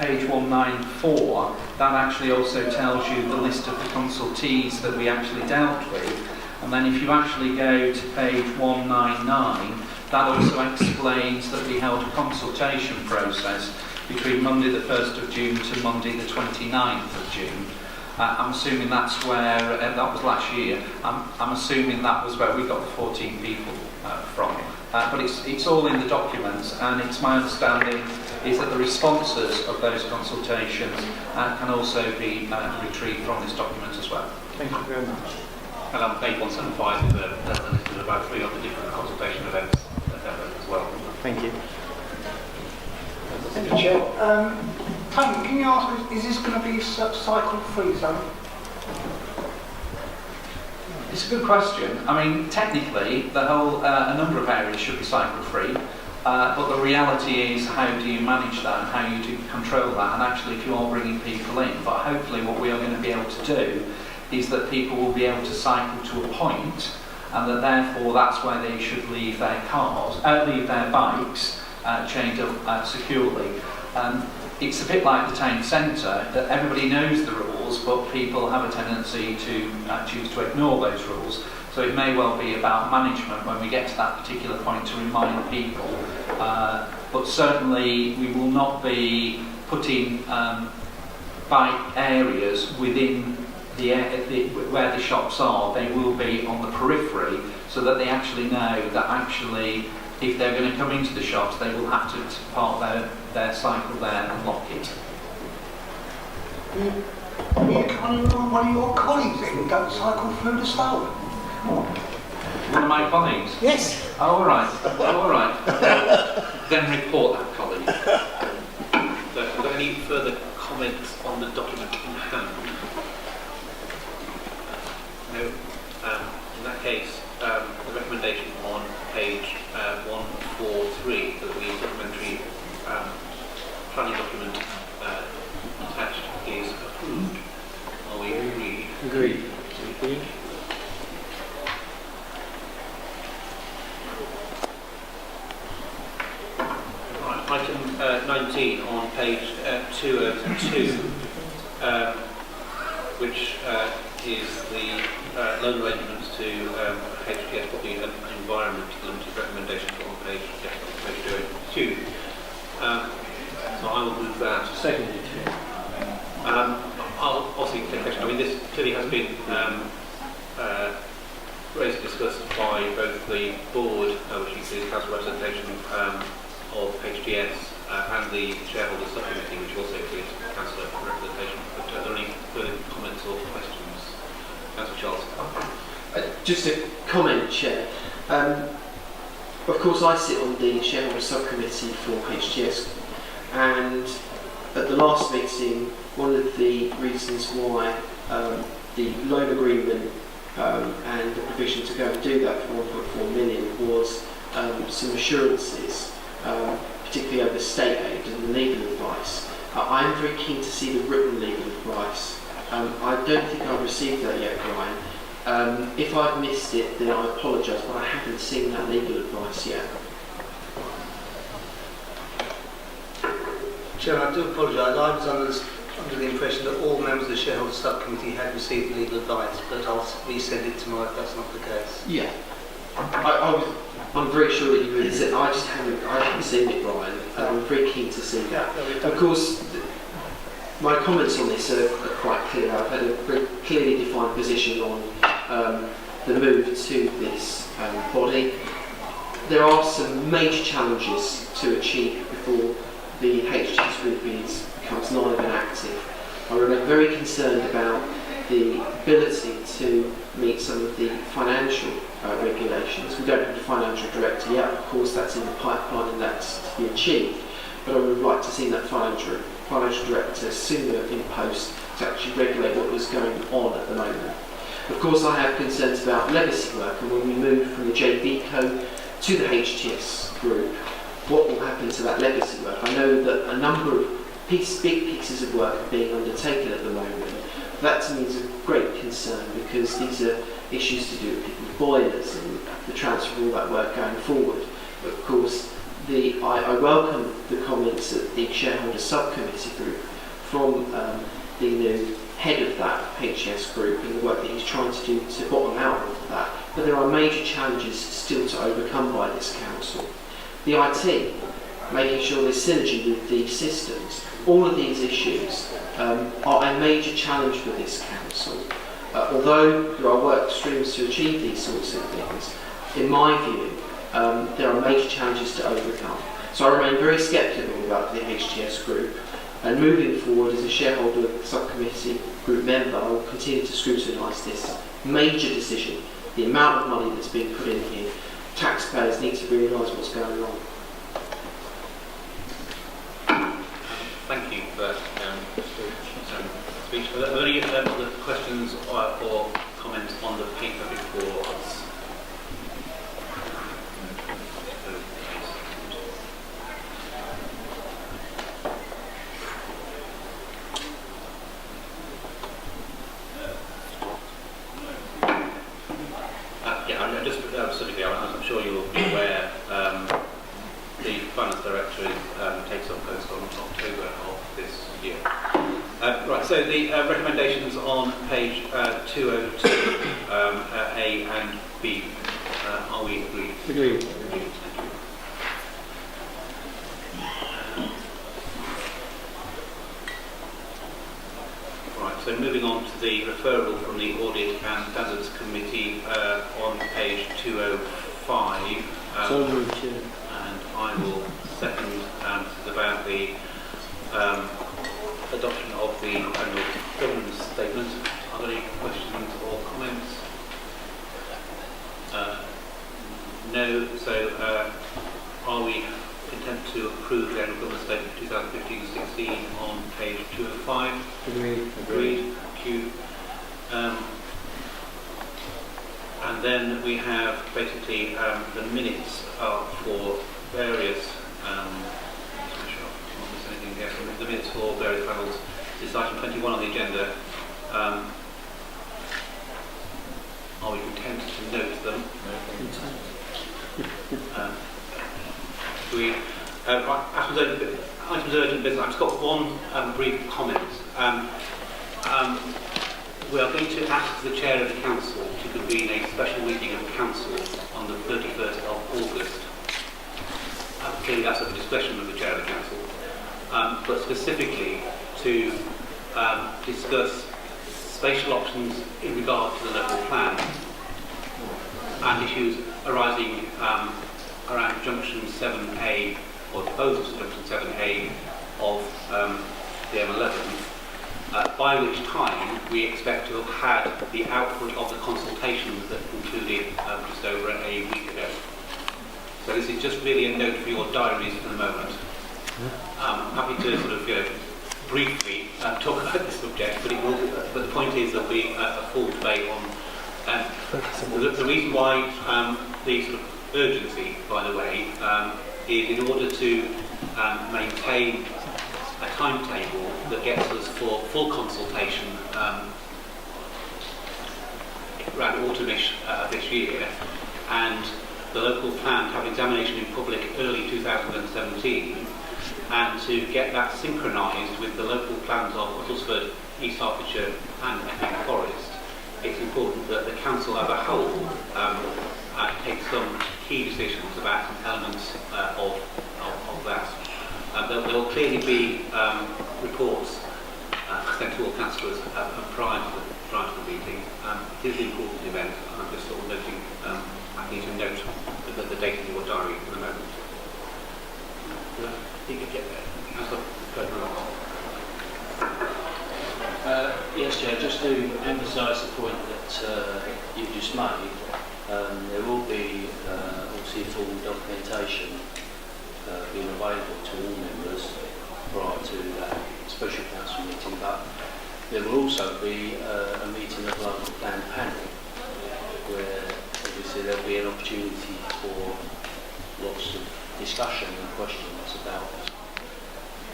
page 194, that actually also tells you the list of the consultees that we actually dealt with. And then if you actually go to page 199, that also explains that we held a consultation process between Monday the 1st of June to Monday the 29th of June. I'm assuming that's where, that was last year, I'm assuming that was where we got the 14 people from. But it's all in the documents, and it's my understanding is that the responses of those consultations can also be retrieved from this document as well. Thank you very much. And on page 175 there's about 3 other different consultation events as well. Thank you. Thank you, Chair. Tony, can you ask, is this going to be a cycle-free zone? It's a good question. I mean, technically, the whole a number of areas should be cycle-free, but the reality is how do you manage that and how you do control that, and actually if you are bringing people in. But hopefully what we are going to be able to do is that people will be able to cycle to a point, and that therefore that's where they should leave their cars, leave their bikes chained up securely. It's a bit like the town centre, that everybody knows the rules, but people have a tendency to choose to ignore those rules. So it may well be about management when we get to that particular point to remind people. But certainly we will not be putting bike areas within where the shops are. They will be on the periphery, so that they actually know that actually if they're going to come into the shops, they will have to park their cycle there and lock it. You can't remind one of your colleagues that you don't cycle through the stone. One of my colleagues? Yes. Oh, all right. Oh, all right. Then report that colleague. So, have you got any further comments on the document in hand? No. In that case, the recommendation on page 143 that the supplementary planning document attached is approved. Are we agreed? Agreed. Right, item 19 on page 202, which is the loan arrangements to HPS Property and Environment Limited recommendation on page 202. So I will move that. Seconded. I'll obviously take question. I mean, this clearly has been raised and discussed by both the board, which is the council representation of HDS, and the shareholders subcommittee, which also includes councillor representation. But are there any further comments or questions? Councillor Charles. Just a comment, Chair. Of course, I sit on the shareholder subcommittee for HGS, and at the last meeting, one of the reasons why the loan agreement and the provision to go and do that for 1.4 million was some assurances, particularly over state aid and legal advice. I am very keen to see the written legal advice. I don't think I've received that yet, Brian. If I've missed it, then I apologise, but I haven't seen that legal advice yet. Chair, I do apologise. I was under the impression that all members of the shareholder subcommittee had received legal advice, but I'll resend it tomorrow if that's not the case. Yeah. I'm very sure that you would. I haven't seen it, Brian. I'm very keen to see that. Of course, my comments on this are quite clear. I've had a very clearly defined position on the move to this body. There are some major challenges to achieve before the HGS group becomes live and active. I remain very concerned about the ability to meet some of the financial regulations. We don't have a financial director yet, of course that's in the pipeline and that's to be achieved, but I would like to see that financial director sooner in post to actually regulate what was going on at the moment. Of course I have concerns about legacy work, and when we move from the JV code to the HTS group, what will happen to that legacy work? I know that a number of big pieces of work are being undertaken at the moment. That to me is a great concern, because these are issues to do with people's boilers and the transfer of all that work going forward. But of course, I welcome the comments at the shareholder subcommittee group from the new head of that HGS group and the work that he's trying to do to bottom out of that. But there are major challenges still to overcome by this council. The IT, making sure there's synergy with the systems, all of these issues are a major challenge for this council. Although there are work streams to achieve these sorts of things, in my view, there are major challenges to overcome. So I remain very sceptical about the HTS group, and moving forward as a shareholder subcommittee group member, I will continue to scrutinise this major decision, the amount of money that's being put in here. Taxpayers need to realise what's going on. Thank you for that speech. Are there any other questions or comments on the paper before us? I'm sure you'll be aware the Finance Director takes up post on October so the recommendations on page 202, A and B, are we agreed? Agreed. Thank you. Right, so moving on to the referral from the Audit and Standards Committee on page 205. So moved, Chair. And I will second, this is about the adoption of the annual governance statement. Are there any questions or comments? No, so are we content to approve the annual governance statement 2015-16 on page 205? Agreed. Agreed, thank you. And then we have basically the minutes for various, the minutes for various panels. This is item 21 on the agenda. Are we content to note them? We items of urgent business. I've just got one brief comment. We are going to ask the chair of the council to convene a special meeting of the council on the 31st of August. Clearly that's at the discretion of the chair of the council, but specifically to discuss spatial options in regard to the local plan and issues arising around junction 7A or proposals for junction 7A of the M11. By which time we expect to have had the output of the consultations that concluded just over a week ago. So this is just really a note for your diaries for the moment. I'm happy to sort of briefly talk about this subject, but but the point is there'll be a full debate on the reason why the sort of urgency, by the way, is in order to maintain a timetable that gets us for full consultation around autumnish this year, and the local plan to have examination in public early 2017, and to get that synchronised with the local plans of Uttlesford, East Hertfordshire and Epping Forest. It's important that the council as a whole take some key decisions about some elements of that. There will clearly be reports sent to all councillors prior to the meeting. It is an important event, and I'm just sort of noting, I need to note the date in your diary for the moment. You can get there. Yes, Chair, just to emphasise the point that you just made, there will be obviously full documentation being available to all members prior to that special council meeting, but there will also be a meeting of local plan panel where obviously there will be an opportunity for lots of discussion and questions about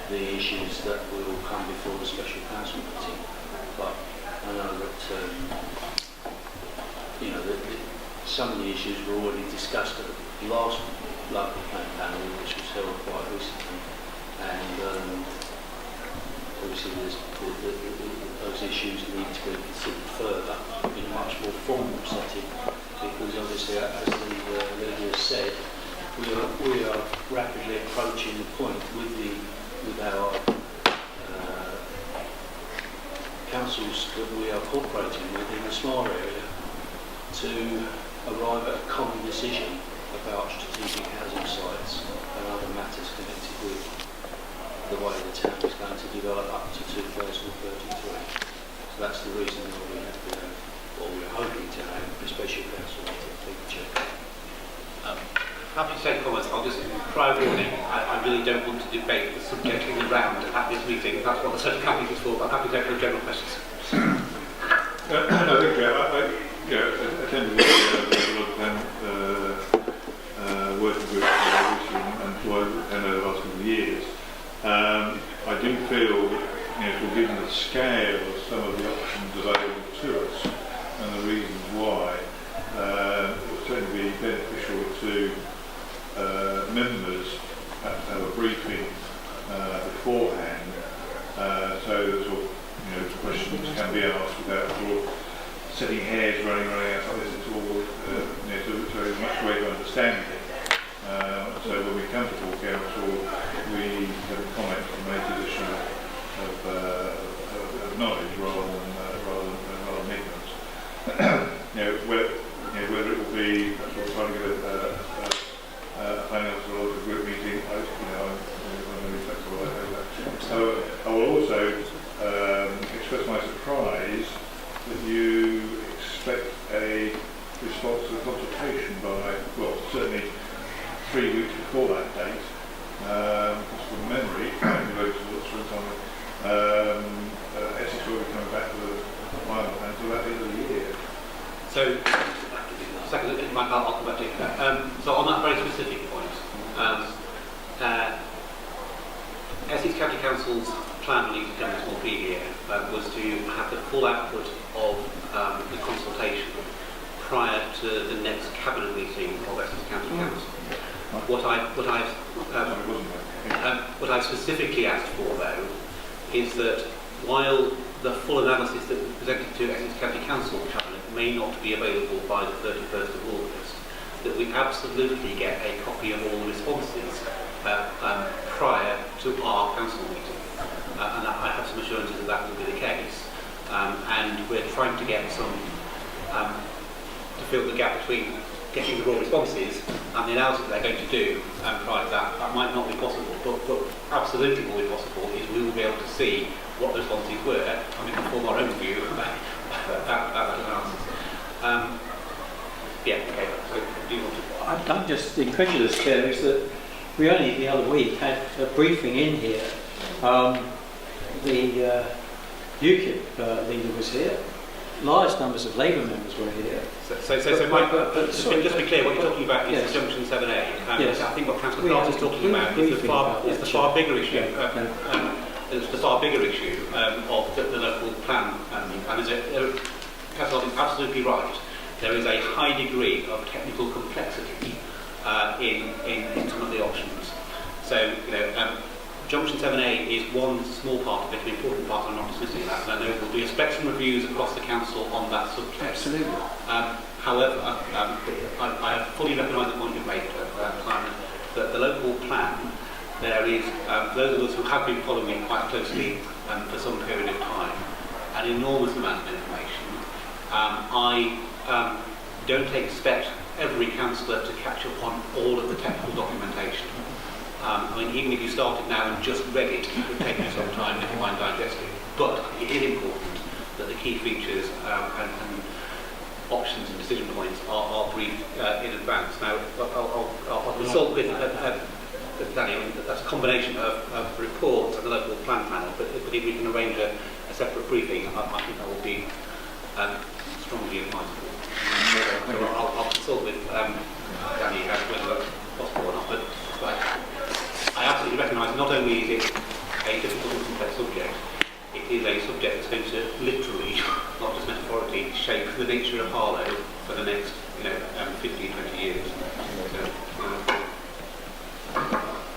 the issues that will come before the special council meeting. But I know that some of the issues were already discussed at the last local plan panel, which was held quite recently, and obviously those issues need to be considered further in a much more formal setting, because obviously, as the leader has said, we are rapidly approaching the point with our councils that we are cooperating with in the SMAR area to arrive at a common decision about strategic housing sites and other matters connected with the way the town is going to develop up to 2033. So that's the reason why we have to have, or we're hoping to have, a special council meeting. Happy to take comments. I'll just, prior warning, I really don't want to debate the subject in the round at this meeting. That's what the Central Cabinet is for, but I'm happy to take the general questions. I think I attended the working group and over the last couple of years. I do feel, given the scale of some of the options available to us and the reasons why, it would certainly be beneficial to members perhaps have a briefing beforehand, so that can be asked without sort of setting hairs running around like this. It's all to a much way to understand it. So when we come to full council, we have a comment from a position of knowledge rather than ignorance. Whether it will be trying to get a planning officer or a group meeting, I'm really flexible over that. So I will also express my surprise that you expect a response to the consultation by, well, certainly 3 weeks before that date. Because from memory, Essex will be coming back to the final plan until about the end of the year. So, second, I'll come back to you. So on that very specific point, Essex County Council's plan when it was done a small preview was to have the full output of the consultation prior to the next cabinet meeting of Essex County Council. What I've specifically asked for, though, is that while the full analysis that was presented to Essex County Council Cabinet may not be available by the 31st of August, that we absolutely get a copy of all the responses prior to our council meeting. And I have some assurances that that will be the case. And we're trying to get some, to fill the gap between getting the raw responses and the analysis they're going to do prior to that. That might not be possible, but absolutely will be possible is we will be able to see what the responses were and we can form our own view about that analysis. Okay, so do you want to... I'm just incredulous, Chair, is that we only the other week had a briefing in here. The UKIP leader was here. Large numbers of Labour members were here. So Mike, just to be clear, what you're talking about is the Junction 7A. Yes. I think what Councillor Clark is talking about is the far bigger issue. It's the far bigger issue of the local plan. And Councillor is absolutely right. There is a high degree of technical complexity in some of the options. So, Junction 7A is one small part of it, an important part. I'm not dismissing that. And I know there will be a spectrum of views across the council on that subject. Absolutely. However, I have fully recognised the point you've made, Simon, that the local plan, there is, those of us who have been following it quite closely for some period of time, an enormous amount of information. I don't expect every councillor to catch up on all of the technical documentation. Even if you started now and just read it, it would take you some time to find digesting. But it is important that the key features and options and decision points are briefed in advance. Now, I'll consult with Danny. That's a combination of reports and the local plan panel. But if we can arrange a separate briefing, I think that will be strongly advisable. So I'll consult with Danny whether that's possible or not. But I absolutely recognise not only is it a difficult and complex subject, it is a subject that's going to literally, not just metaphorically, shape the nature of Harlow for the next 15, 20 years.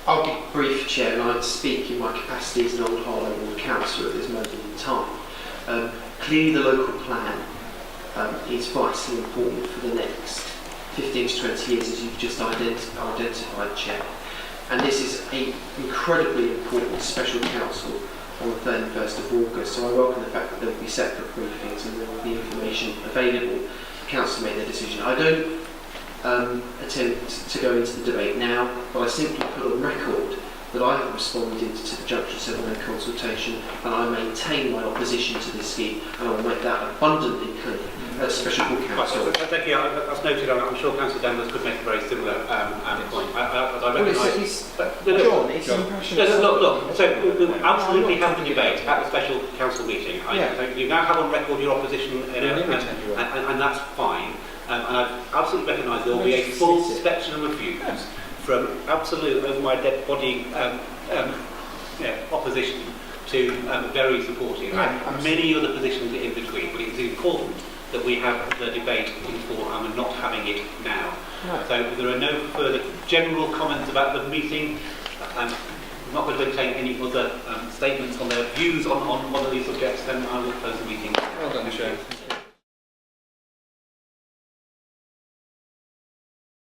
I'll be brief, Chair, and I speak in my capacity as an old Harlow Ward councillor at this moment in time. Clearly the local plan is vitally important for the next 15 to 20 years, as you've just identified, Chair. And this is an incredibly important special council on the 31st of August, so I welcome the fact that there will be separate briefings and there will be information available for council to make their decision. I don't attempt to go into the debate now, but I simply put on record that I have responded to the Junction 7A consultation and I maintain my opposition to this scheme, and I will make that abundantly clear at Special Court Council. Thank you. That's noted. I'm sure Councillor Danvers could make a very similar point. I recognise... Look, so we'll absolutely have the debate at the Special Council meeting. You now have on record your opposition, and that's fine. And I absolutely recognise there will be a full spectrum of views from absolute over my dead body opposition to very supportive and many other positions in between. But it's important that we have the debate in full and we're not having it now. So if there are no further general comments about the meeting, we're not going to entertain any other statements on their views on one of these subjects, then I will close the meeting. Well done, Chair.